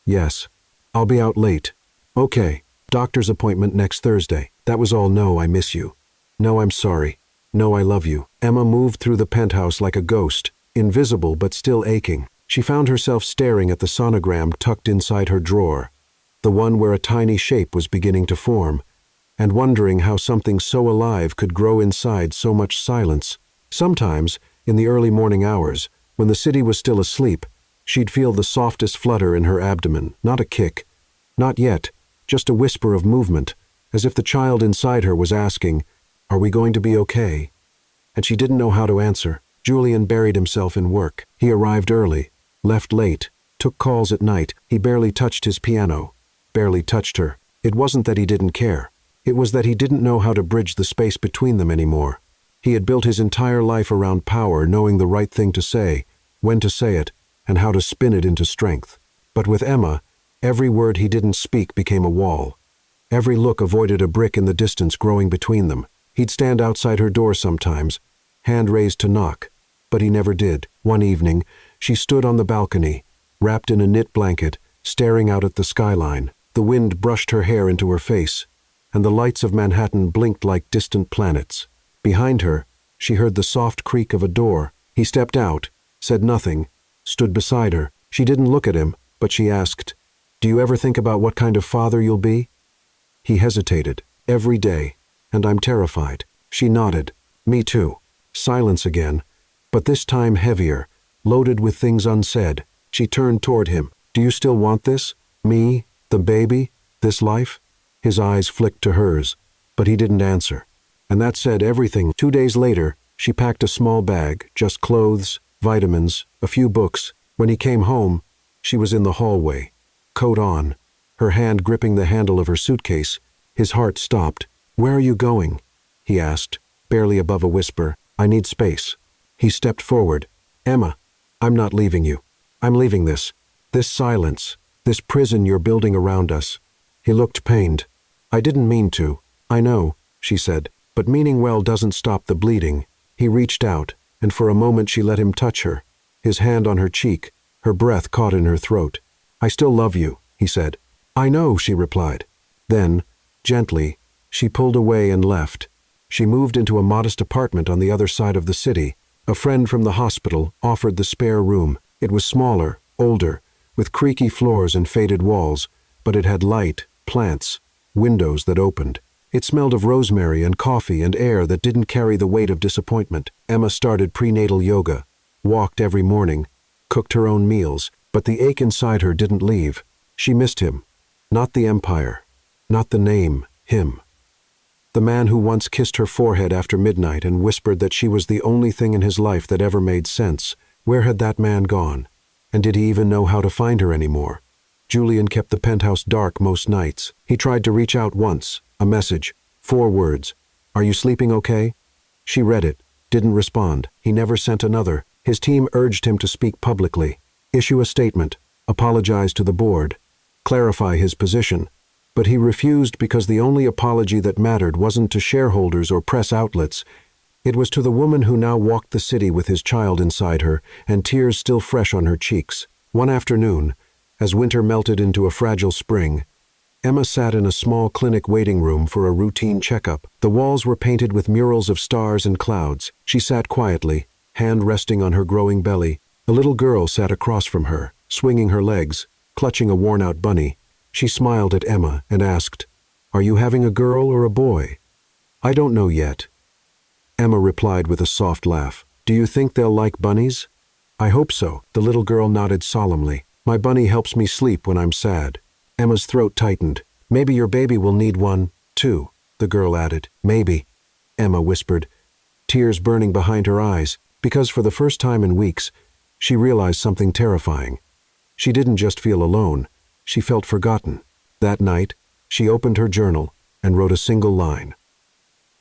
"Yes." "I'll be out late." "Okay. Doctor's appointment next Thursday." That was all. "No, I miss you." "No, I'm sorry." "No, I love you." Emma moved through the penthouse like a ghost, invisible but still aching. She found herself staring at the sonogram tucked inside her drawer, the one where a tiny shape was beginning to form, and wondering how something so alive could grow inside so much silence. Sometimes, in the early morning hours, when the city was still asleep, she'd feel the softest flutter in her abdomen, not a kick, not yet, just a whisper of movement, as if the child inside her was asking, "Are we going to be okay?" And she didn't know how to answer. Julian buried himself in work. He arrived early, left late, took calls at night. He barely touched his piano, barely touched her. It wasn't that he didn't care. It was that he didn't know how to bridge the space between them anymore. He had built his entire life around power, knowing the right thing to say, when to say it, and how to spin it into strength. But with Emma, every word he didn't speak became a wall. Every look avoided a brick in the distance growing between them. He'd stand outside her door sometimes, hand raised to knock, but he never did. One evening, she stood on the balcony, wrapped in a knit blanket, staring out at the skyline. The wind brushed her hair into her face, and the lights of Manhattan blinked like distant planets. Behind her, she heard the soft creak of a door. He stepped out, said nothing, stood beside her. She didn't look at him, but she asked, "Do you ever think about what kind of father you'll be?" He hesitated. "Every day, and I'm terrified." She nodded. "Me too." Silence again, but this time heavier, loaded with things unsaid. She turned toward him. "Do you still want this? Me? The baby? This life?" His eyes flicked to hers, but he didn't answer. And that said everything. 2 days later, she packed a small bag, just clothes, vitamins, a few books. When he came home, she was in the hallway, coat on, her hand gripping the handle of her suitcase. His heart stopped. "Where are you going?" he asked, barely above a whisper. "I need space." He stepped forward. "Emma, I'm not leaving you. I'm leaving this silence, this prison you're building around us." He looked pained. "I didn't mean to." "I know," she said, "but meaning well doesn't stop the bleeding." He reached out, and for a moment she let him touch her, his hand on her cheek, her breath caught in her throat. "I still love you," he said. "I know," she replied. Then, gently, she pulled away and left. She moved into a modest apartment on the other side of the city. A friend from the hospital offered the spare room. It was smaller, older, with creaky floors and faded walls, but it had light, plants, windows that opened. It smelled of rosemary and coffee and air that didn't carry the weight of disappointment. Emma started prenatal yoga, walked every morning, cooked her own meals, but the ache inside her didn't leave. She missed him. Not the empire, not the name, him. The man who once kissed her forehead after midnight and whispered that she was the only thing in his life that ever made sense. Where had that man gone? And did he even know how to find her anymore? Julian kept the penthouse dark most nights. He tried to reach out once, a message, 4 words. "Are you sleeping okay?" She read it, didn't respond. He never sent another. His team urged him to speak publicly, issue a statement, apologize to the board, clarify his position. But he refused because the only apology that mattered wasn't to shareholders or press outlets. It was to the woman who now walked the city with his child inside her and tears still fresh on her cheeks. One afternoon, as winter melted into a fragile spring, Emma sat in a small clinic waiting room for a routine checkup. The walls were painted with murals of stars and clouds. She sat quietly, hand resting on her growing belly. A little girl sat across from her, swinging her legs, clutching a worn-out bunny. She smiled at Emma and asked, "Are you having a girl or a boy?" "I don't know yet." Emma replied with a soft laugh. "Do you think they'll like bunnies?" "I hope so." The little girl nodded solemnly. "My bunny helps me sleep when I'm sad." Emma's throat tightened. "Maybe your baby will need one, too," the girl added. "Maybe," Emma whispered, tears burning behind her eyes, because for the first time in weeks, she realized something terrifying. She didn't just feel alone. She felt forgotten. That night, she opened her journal and wrote a single line.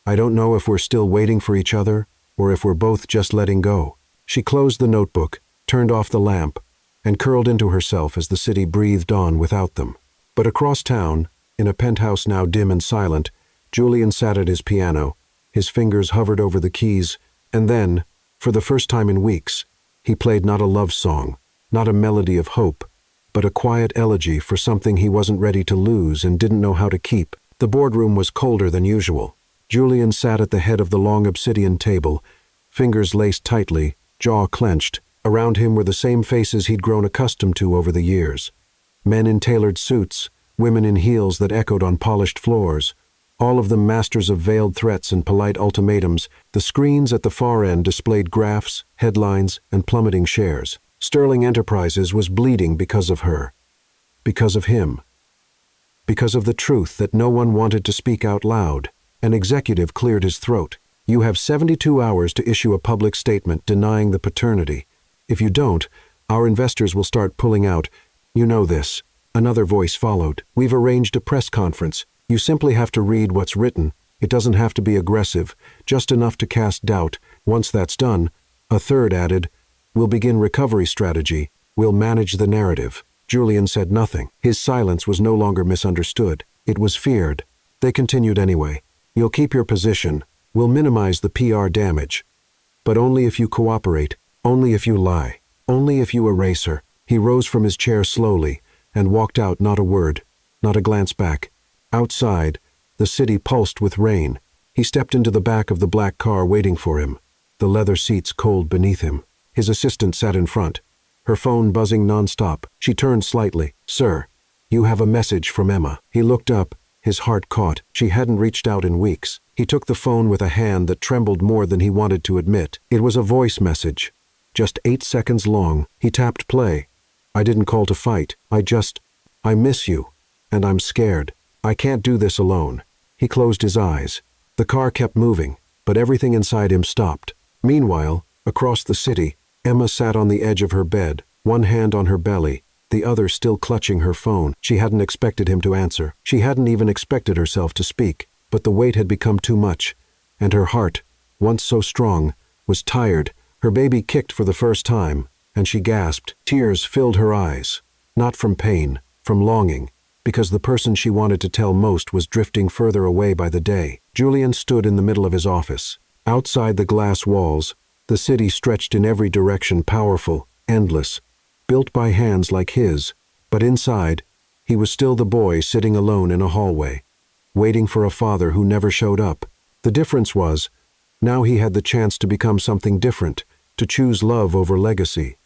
"I don't know if we're still waiting for each other or if we're both just letting go." She closed the notebook, turned off the lamp, and curled into herself as the city breathed on without them. But across town, in a penthouse now dim and silent, Julian sat at his piano. His fingers hovered over the keys, and then, for the first time in weeks, he played not a love song, not a melody of hope, but a quiet elegy for something he wasn't ready to lose and didn't know how to keep. The boardroom was colder than usual. Julian sat at the head of the long obsidian table, fingers laced tightly, jaw clenched. Around him were the same faces he'd grown accustomed to over the years. Men in tailored suits, women in heels that echoed on polished floors, all of them masters of veiled threats and polite ultimatums. The screens at the far end displayed graphs, headlines, and plummeting shares. Sterling Enterprises was bleeding because of her, because of him, because of the truth that no one wanted to speak out loud. An executive cleared his throat. "You have 72 hours to issue a public statement denying the paternity. If you don't, our investors will start pulling out. You know this." Another voice followed. "We've arranged a press conference. You simply have to read what's written. It doesn't have to be aggressive, just enough to cast doubt. Once that's done," a third added, "we'll begin recovery strategy. We'll manage the narrative." Julian said nothing. His silence was no longer misunderstood. It was feared. They continued anyway. "You'll keep your position. We'll minimize the PR damage. But only if you cooperate, only if you lie, only if you erase her." He rose from his chair slowly and walked out, not a word, not a glance back. Outside, the city pulsed with rain. He stepped into the back of the black car waiting for him, the leather seats cold beneath him. His assistant sat in front, her phone buzzing nonstop. She turned slightly. "Sir, you have a message from Emma." He looked up, his heart caught. She hadn't reached out in weeks. He took the phone with a hand that trembled more than he wanted to admit. It was a voice message, just 8 seconds long. He tapped play. "I didn't call to fight. I miss you, and I'm scared. I can't do this alone." He closed his eyes. The car kept moving, but everything inside him stopped. Meanwhile, across the city, Emma sat on the edge of her bed, one hand on her belly, the other still clutching her phone. She hadn't expected him to answer. She hadn't even expected herself to speak, but the weight had become too much, and her heart, once so strong, was tired. Her baby kicked for the first time, and she gasped. Tears filled her eyes, not from pain, from longing, because the person she wanted to tell most was drifting further away by the day. Julian stood in the middle of his office. Outside the glass walls, the city stretched in every direction, powerful, endless, built by hands like his. But inside, he was still the boy sitting alone in a hallway, waiting for a father who never showed up. The difference was, now he had the chance to become something different, to choose love over legacy.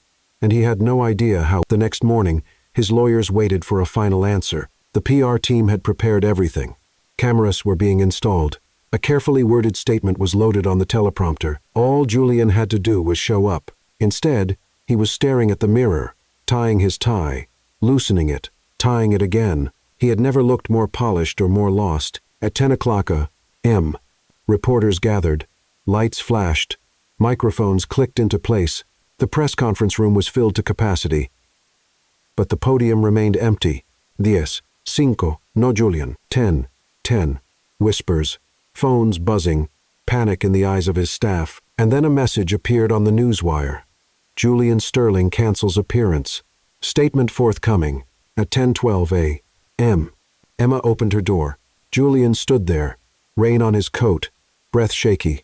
And he had no idea how. The next morning, his lawyers waited for a final answer. The PR team had prepared everything. Cameras were being installed. A carefully worded statement was loaded on the teleprompter. All Julian had to do was show up. Instead, he was staring at the mirror, tying his tie, loosening it, tying it again. He had never looked more polished or more lost. At 10 o'clock a.m., reporters gathered. Lights flashed. Microphones clicked into place. The press conference room was filled to capacity. But the podium remained empty. 10, no Julian. 10, whispers, phones buzzing, panic in the eyes of his staff. And then a message appeared on the newswire. Julian Sterling cancels appearance. Statement forthcoming at 10:12 a.m. Emma opened her door. Julian stood there, rain on his coat, breath shaky.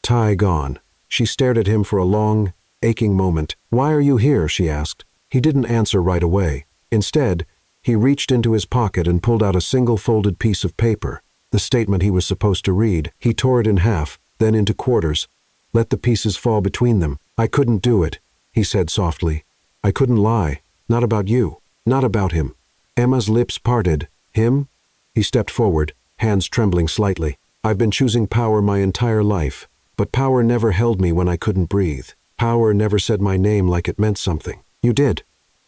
Tie gone. She stared at him for a long, aching moment. "Why are you here?" she asked. He didn't answer right away. Instead, he reached into his pocket and pulled out a single folded piece of paper, the statement he was supposed to read. He tore it in half, then into quarters, let the pieces fall between them. "I couldn't do it," he said softly. "I couldn't lie. Not about you. Not about him." Emma's lips parted. "Him?" He stepped forward, hands trembling slightly. "I've been choosing power my entire life, but power never held me when I couldn't breathe. Power never said my name like it meant something." "You did."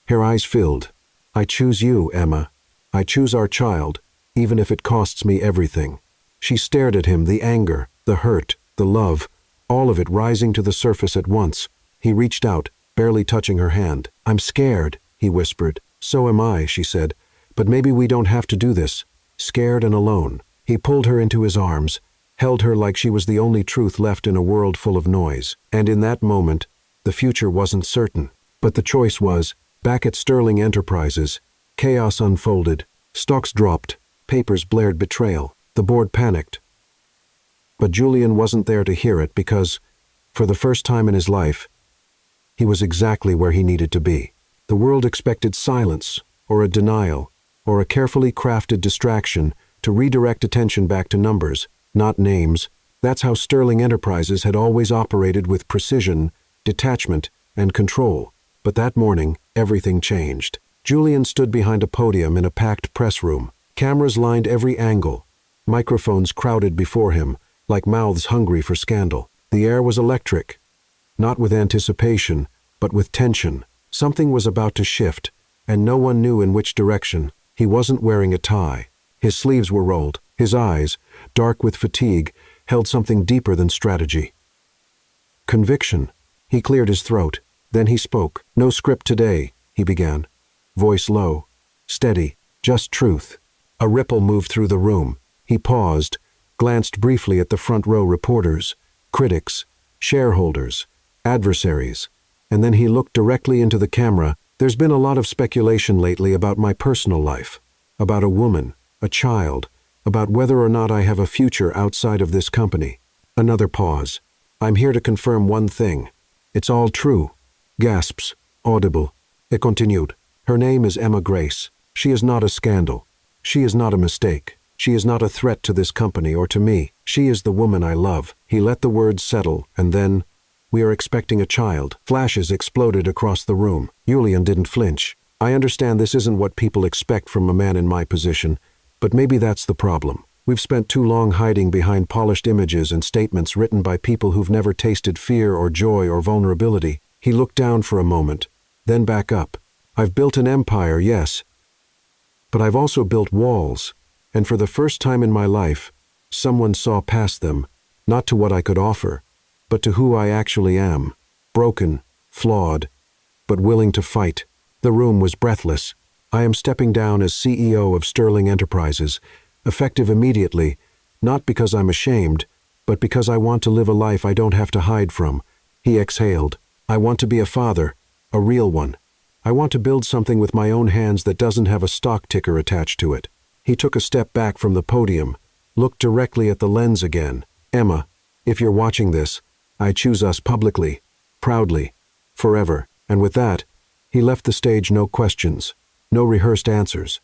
Her eyes filled. "I choose you, Emma. I choose our child, even if it costs me everything." She stared at him, the anger, the hurt, the love, all of it rising to the surface at once. He reached out, barely touching her hand. "I'm scared," he whispered. "So am I," she said. "But maybe we don't have to do this. Scared and alone." He pulled her into his arms, held her like she was the only truth left in a world full of noise. And in that moment, The future wasn't certain. But the choice was, back at Sterling Enterprises, chaos unfolded, stocks dropped, papers blared betrayal. The board panicked. But Julian wasn't there to hear it because, for the first time in his life, he was exactly where he needed to be. The world expected silence, or a denial, or a carefully crafted distraction to redirect attention back to numbers, not names. That's how Sterling Enterprises had always operated, with precision, detachment, and control. But that morning, everything changed. Julian stood behind a podium in a packed press room. Cameras lined every angle. Microphones crowded before him, like mouths hungry for scandal. The air was electric, not with anticipation, but with tension. Something was about to shift, and no one knew in which direction. He wasn't wearing a tie. His sleeves were rolled. His eyes, dark with fatigue, held something deeper than strategy. Conviction. He cleared his throat. Then he spoke. "No script today," he began. Voice low, steady, just truth. A ripple moved through the room. He paused, glanced briefly at the front row reporters, critics, shareholders, adversaries, and then he looked directly into the camera. "There's been a lot of speculation lately about my personal life, about a woman, a child, about whether or not I have a future outside of this company." Another pause. "I'm here to confirm one thing. It's all true." Gasps, audible. It continued. "Her name is Emma Grace. She is not a scandal. She is not a mistake. She is not a threat to this company or to me. She is the woman I love." He let the words settle, and then, "We are expecting a child." Flashes exploded across the room. Julian didn't flinch. "I understand this isn't what people expect from a man in my position, but maybe that's the problem. We've spent too long hiding behind polished images and statements written by people who've never tasted fear or joy or vulnerability." He looked down for a moment, then back up. "I've built an empire, yes, but I've also built walls, and for the first time in my life, someone saw past them, not to what I could offer, but to who I actually am. Broken, flawed, but willing to fight." The room was breathless. "I am stepping down as CEO of Sterling Enterprises, effective immediately, not because I'm ashamed, but because I want to live a life I don't have to hide from." He exhaled. "I want to be a father, a real one. I want to build something with my own hands that doesn't have a stock ticker attached to it." He took a step back from the podium, looked directly at the lens again. "Emma, if you're watching this, I choose us publicly, proudly, forever." And with that, he left the stage. No questions, no rehearsed answers.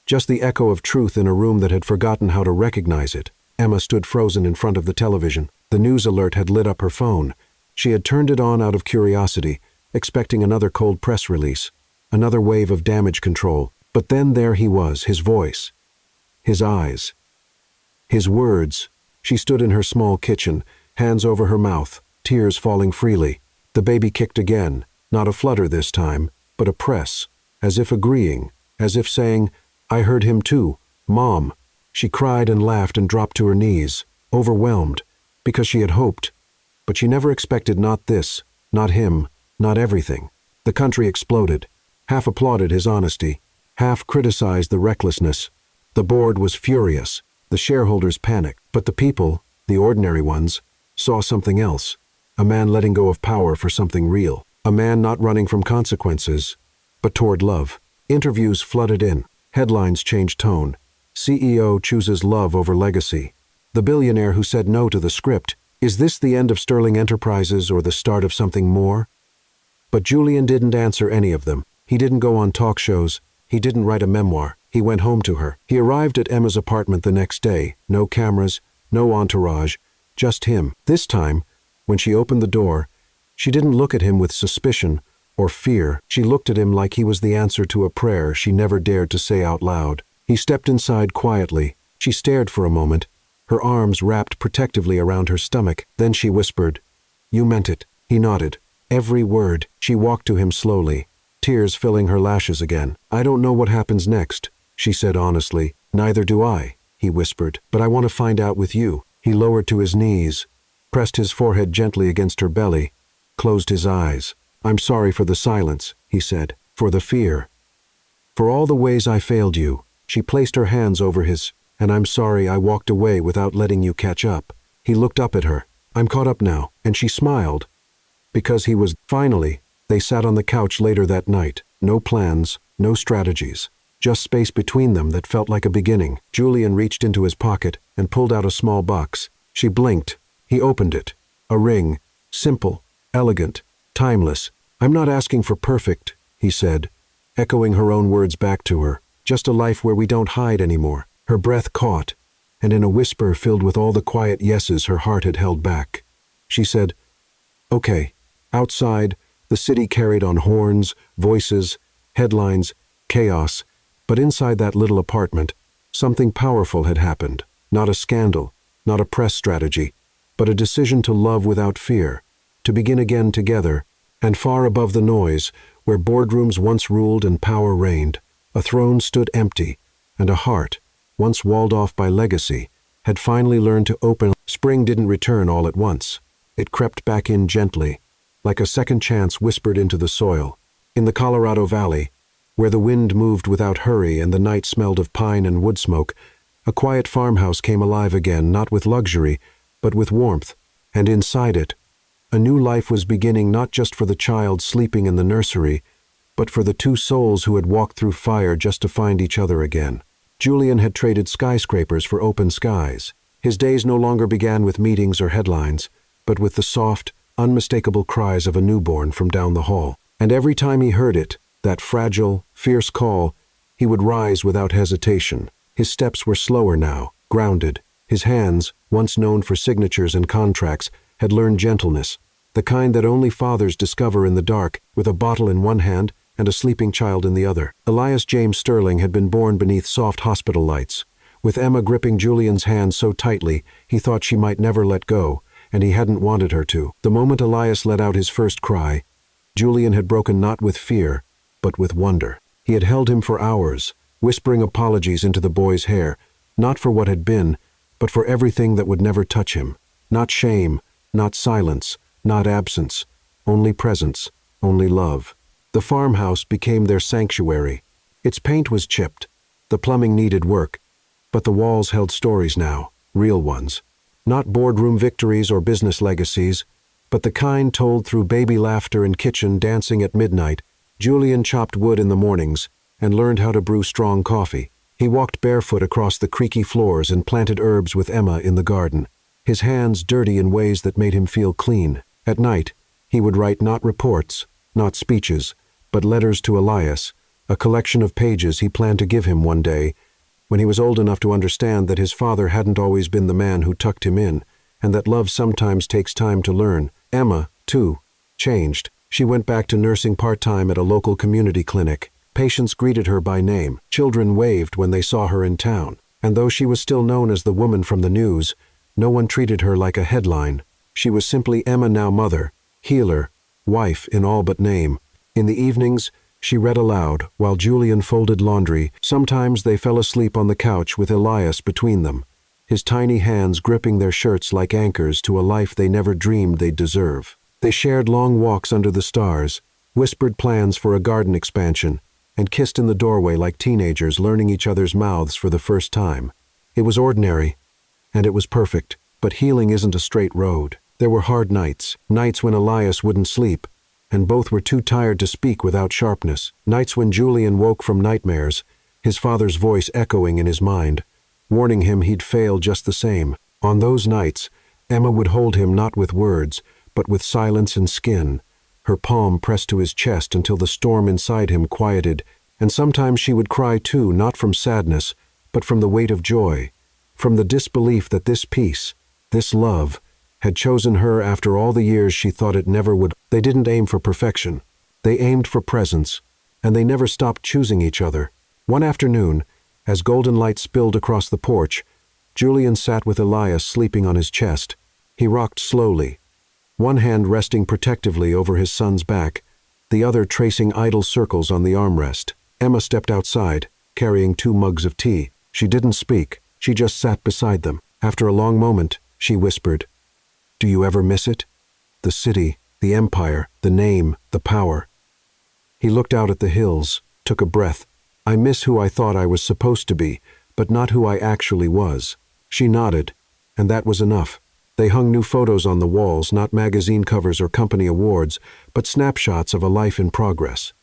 Just the echo of truth in a room that had forgotten how to recognize it. Emma stood frozen in front of the television. The news alert had lit up her phone. She had turned it on out of curiosity, expecting another cold press release, another wave of damage control. But then there he was, his voice, his eyes, his words. She stood in her small kitchen, hands over her mouth, tears falling freely. The baby kicked again, not a flutter this time, but a press, as if agreeing, as if saying, "I heard him too, Mom." She cried and laughed and dropped to her knees, overwhelmed, because she had hoped. But she never expected not this, not him, not everything. The country exploded. Half applauded his honesty, half criticized the recklessness. The board was furious. The shareholders panicked. But the people, the ordinary ones, saw something else. A man letting go of power for something real. A man not running from consequences, but toward love. Interviews flooded in. Headlines changed tone. CEO chooses love over legacy. The billionaire who said no to the script. Is this the end of Sterling Enterprises or the start of something more? But Julian didn't answer any of them. He didn't go on talk shows. He didn't write a memoir. He went home to her. He arrived at Emma's apartment the next day. No cameras, no entourage, just him. This time, when she opened the door, she didn't look at him with suspicion or fear. She looked at him like he was the answer to a prayer she never dared to say out loud. He stepped inside quietly. She stared for a moment, her arms wrapped protectively around her stomach. Then she whispered, "You meant it." He nodded. Every word. She walked to him slowly, tears filling her lashes again. "I don't know what happens next," she said honestly. "Neither do I," he whispered, "but I want to find out with you." He lowered to his knees, pressed his forehead gently against her belly, closed his eyes. "I'm sorry for the silence," he said, "for the fear, for all the ways I failed you." She placed her hands over his, "And I'm sorry I walked away without letting you catch up." He looked up at her. "I'm caught up now," and she smiled. Because he was. Finally, they sat on the couch later that night. No plans, no strategies. Just space between them that felt like a beginning. Julian reached into his pocket and pulled out a small box. She blinked. He opened it. A ring. Simple, elegant, timeless. "I'm not asking for perfect," he said, echoing her own words back to her. "Just a life where we don't hide anymore." Her breath caught, and in a whisper filled with all the quiet yeses her heart had held back, she said, "Okay." Outside, the city carried on horns, voices, headlines, chaos, but inside that little apartment, something powerful had happened. Not a scandal, not a press strategy, but a decision to love without fear, to begin again together, and far above the noise, where boardrooms once ruled and power reigned, a throne stood empty, and a heart, once walled off by legacy, had finally learned to open. Spring didn't return all at once. It crept back in gently, like a second chance whispered into the soil. In the Colorado Valley, where the wind moved without hurry and the night smelled of pine and wood smoke, a quiet farmhouse came alive again, not with luxury, but with warmth, and inside it, a new life was beginning, not just for the child sleeping in the nursery, but for the two souls who had walked through fire just to find each other again. Julian had traded skyscrapers for open skies. His days no longer began with meetings or headlines, but with the soft, unmistakable cries of a newborn from down the hall. And every time he heard it, that fragile, fierce call, he would rise without hesitation. His steps were slower now, grounded. His hands, once known for signatures and contracts, had learned gentleness, the kind that only fathers discover in the dark, with a bottle in one hand and a sleeping child in the other. Elias James Sterling had been born beneath soft hospital lights. With Emma gripping Julian's hand so tightly, he thought she might never let go, and he hadn't wanted her to. The moment Elias let out his first cry, Julian had broken not with fear, but with wonder. He had held him for hours, whispering apologies into the boy's hair, not for what had been, but for everything that would never touch him. Not shame, not silence, not absence, only presence, only love. The farmhouse became their sanctuary. Its paint was chipped, the plumbing needed work, but the walls held stories now, real ones. Not boardroom victories or business legacies, but the kind told through baby laughter and kitchen dancing at midnight. Julian chopped wood in the mornings and learned how to brew strong coffee. He walked barefoot across the creaky floors and planted herbs with Emma in the garden, his hands dirty in ways that made him feel clean. At night, he would write not reports, not speeches, but letters to Elias, a collection of pages he planned to give him one day, when he was old enough to understand that his father hadn't always been the man who tucked him in, and that love sometimes takes time to learn. Emma, too, changed. She went back to nursing part-time at a local community clinic. Patients greeted her by name. Children waved when they saw her in town. And though she was still known as the woman from the news, no one treated her like a headline. She was simply Emma, now mother, healer, wife in all but name. In the evenings, she read aloud while Julian folded laundry. Sometimes they fell asleep on the couch with Elias between them, his tiny hands gripping their shirts like anchors to a life they never dreamed they'd deserve. They shared long walks under the stars, whispered plans for a garden expansion, and kissed in the doorway like teenagers learning each other's mouths for the first time. It was ordinary, and it was perfect, but healing isn't a straight road. There were hard nights, nights when Elias wouldn't sleep, and both were too tired to speak without sharpness. Nights when Julian woke from nightmares, his father's voice echoing in his mind, warning him he'd fail just the same. On those nights, Emma would hold him not with words, but with silence and skin, her palm pressed to his chest until the storm inside him quieted, and sometimes she would cry too, not from sadness, but from the weight of joy, from the disbelief that this peace, this love, had chosen her after all the years she thought it never would. They didn't aim for perfection. They aimed for presence, and they never stopped choosing each other. One afternoon, as golden light spilled across the porch, Julian sat with Elias sleeping on his chest. He rocked slowly, one hand resting protectively over his son's back, the other tracing idle circles on the armrest. Emma stepped outside, carrying 2 mugs of tea. She didn't speak. She just sat beside them. After a long moment, she whispered, "Do you ever miss it? The city, the empire, the name, the power." He looked out at the hills, took a breath. "I miss who I thought I was supposed to be, but not who I actually was." She nodded, and that was enough. They hung new photos on the walls, not magazine covers or company awards, but snapshots of a life in progress.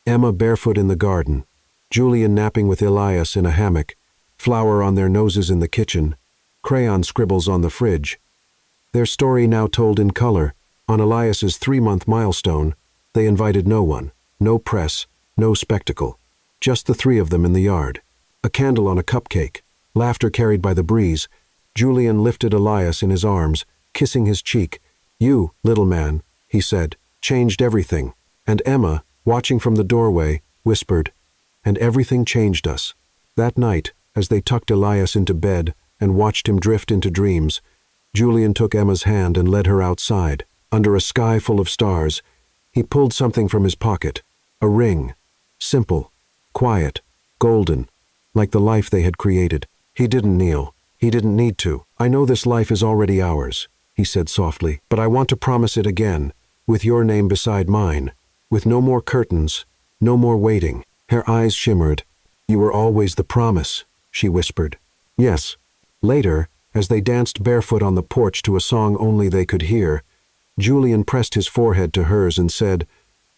Emma barefoot in the garden, Julian napping with Elias in a hammock, flour on their noses in the kitchen, crayon scribbles on the fridge. Their story now told in color. On Elias's 3-month milestone, they invited no one, no press, no spectacle. Just the three of them in the yard. A candle on a cupcake, laughter carried by the breeze. Julian lifted Elias in his arms, kissing his cheek. "You, little man," he said, "changed everything." And Emma, watching from the doorway, whispered, "And everything changed us." That night, as they tucked Elias into bed and watched him drift into dreams, Julian took Emma's hand and led her outside. Under a sky full of stars, he pulled something from his pocket. A ring. Simple, quiet, golden, like the life they had created. He didn't kneel. He didn't need to. "I know this life is already ours," he said softly, "but I want to promise it again, with your name beside mine, with no more curtains, no more waiting." Her eyes shimmered. "You were always the promise," she whispered. "Yes." Later, as they danced barefoot on the porch to a song only they could hear, Julian pressed his forehead to hers and said,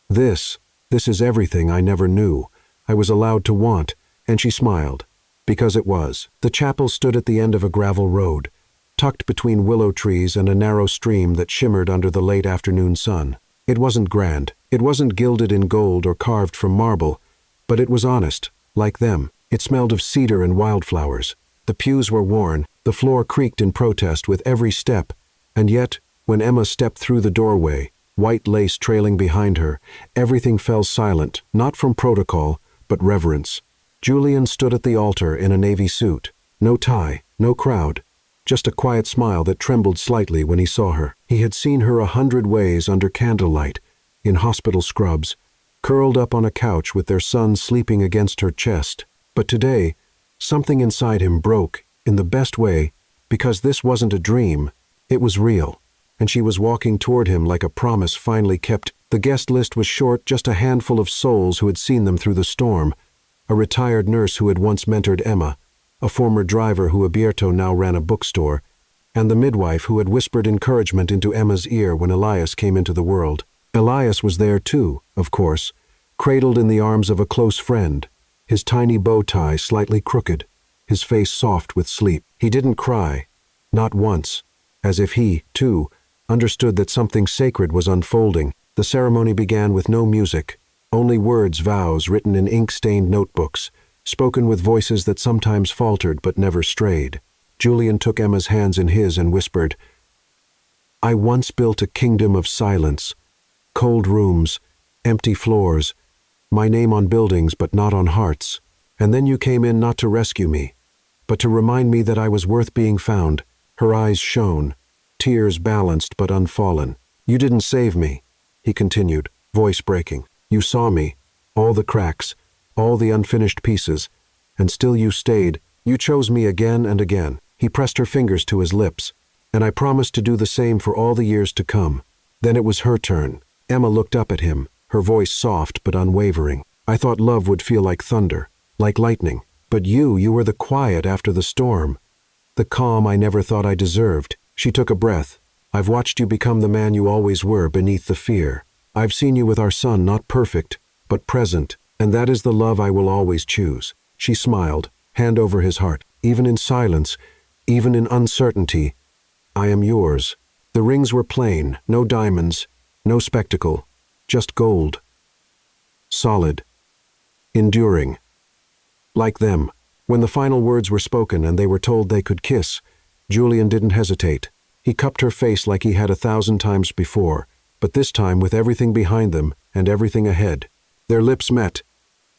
This is everything I never knew, I was allowed to want," and she smiled, because it was. The chapel stood at the end of a gravel road, tucked between willow trees and a narrow stream that shimmered under the late afternoon sun. It wasn't grand, it wasn't gilded in gold or carved from marble, but it was honest, like them. It smelled of cedar and wildflowers. The pews were worn, the floor creaked in protest with every step, and yet, when Emma stepped through the doorway, white lace trailing behind her, everything fell silent, not from protocol, but reverence. Julian stood at the altar in a navy suit. No tie, no crowd, just a quiet smile that trembled slightly when he saw her. He had seen her 100 ways under candlelight, in hospital scrubs, curled up on a couch with their son sleeping against her chest. But today, something inside him broke, in the best way, because this wasn't a dream, it was real. And she was walking toward him like a promise finally kept. The guest list was short, just a handful of souls who had seen them through the storm. A retired nurse who had once mentored Emma, a former driver who Abierto now ran a bookstore, and the midwife who had whispered encouragement into Emma's ear when Elias came into the world. Elias was there too, of course, cradled in the arms of a close friend, his tiny bow tie slightly crooked, his face soft with sleep. He didn't cry, not once, as if he, too, understood that something sacred was unfolding. The ceremony began with no music, only words, vows written in ink-stained notebooks, spoken with voices that sometimes faltered but never strayed. Julian took Emma's hands in his and whispered, "I once built a kingdom of silence, cold rooms, empty floors, my name on buildings but not on hearts. And then you came in not to rescue me, but to remind me that I was worth being found." Her eyes shone, tears balanced but unfallen. "You didn't save me," he continued, voice breaking. "You saw me, all the cracks, all the unfinished pieces, and still you stayed. You chose me again and again." He pressed her fingers to his lips, "And I promised to do the same for all the years to come." Then it was her turn. Emma looked up at him, her voice soft but unwavering. "I thought love would feel like thunder, like lightning. But you were the quiet after the storm, the calm I never thought I deserved." She took a breath. "I've watched you become the man you always were beneath the fear. I've seen you with our son, not perfect, but present, and that is the love I will always choose." She smiled, hand over his heart. "Even in silence, even in uncertainty, I am yours." The rings were plain, no diamonds, no spectacle, just gold. Solid. Enduring. Like them. When the final words were spoken and they were told they could kiss, Julian didn't hesitate. He cupped her face like he had 1,000 times before, but this time with everything behind them and everything ahead. Their lips met,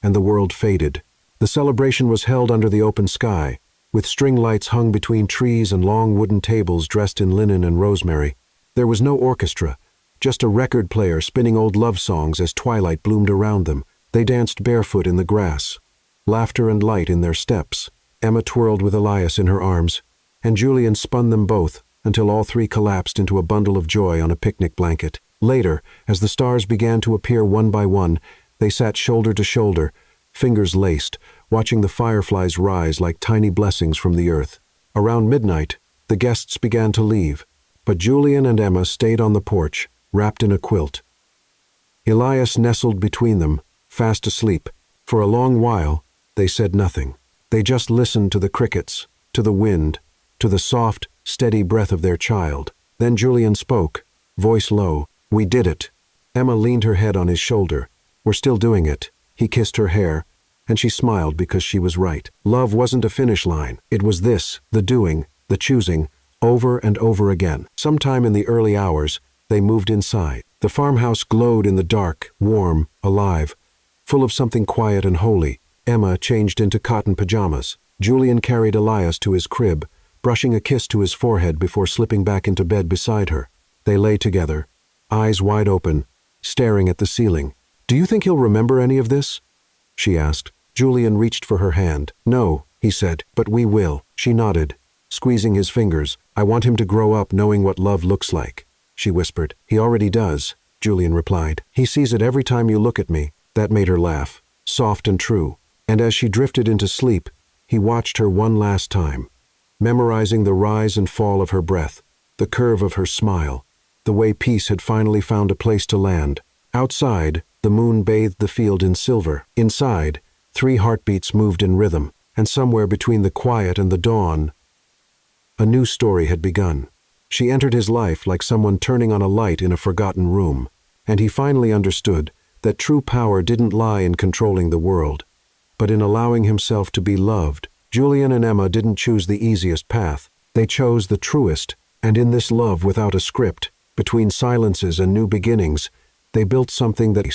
and the world faded. The celebration was held under the open sky, with string lights hung between trees and long wooden tables dressed in linen and rosemary. There was no orchestra, just a record player spinning old love songs as twilight bloomed around them. They danced barefoot in the grass, laughter and light in their steps. Emma twirled with Elias in her arms, and Julian spun them both until all three collapsed into a bundle of joy on a picnic blanket. Later, as the stars began to appear one by one, they sat shoulder to shoulder, fingers laced, watching the fireflies rise like tiny blessings from the earth. Around midnight, The guests began to leave, but Julian and Emma stayed on the porch, wrapped in a quilt. Elias nestled between them, fast asleep. For a long while, they said nothing. They just listened to the crickets, to the wind, to the soft, steady breath of their child. Then Julian spoke, voice low. "We did it." Emma leaned her head on his shoulder. "We're still doing it." He kissed her hair, and she smiled because she was right. Love wasn't a finish line. It was this, the doing, the choosing, over and over again. Sometime in the early hours, they moved inside. The farmhouse glowed in the dark, warm, alive, full of something quiet and holy. Emma changed into cotton pajamas. Julian carried Elias to his crib, brushing a kiss to his forehead before slipping back into bed beside her. They lay together, eyes wide open, staring at the ceiling. "Do you think he'll remember any of this?" she asked. Julian reached for her hand. "No," he said, "but we will." She nodded, squeezing his fingers. "I want him to grow up knowing what love looks like," she whispered. "He already does," Julian replied. "He sees it every time you look at me." That made her laugh, soft and true. And as she drifted into sleep, he watched her one last time, memorizing the rise and fall of her breath, the curve of her smile, the way peace had finally found a place to land. Outside, the moon bathed the field in silver. Inside, 3 heartbeats moved in rhythm, and somewhere between the quiet and the dawn, a new story had begun. She entered his life like someone turning on a light in a forgotten room, and he finally understood that true power didn't lie in controlling the world, but in allowing himself to be loved. Julian and Emma didn't choose the easiest path. They chose the truest, and in this love without a script, between silences and new beginnings, they built something that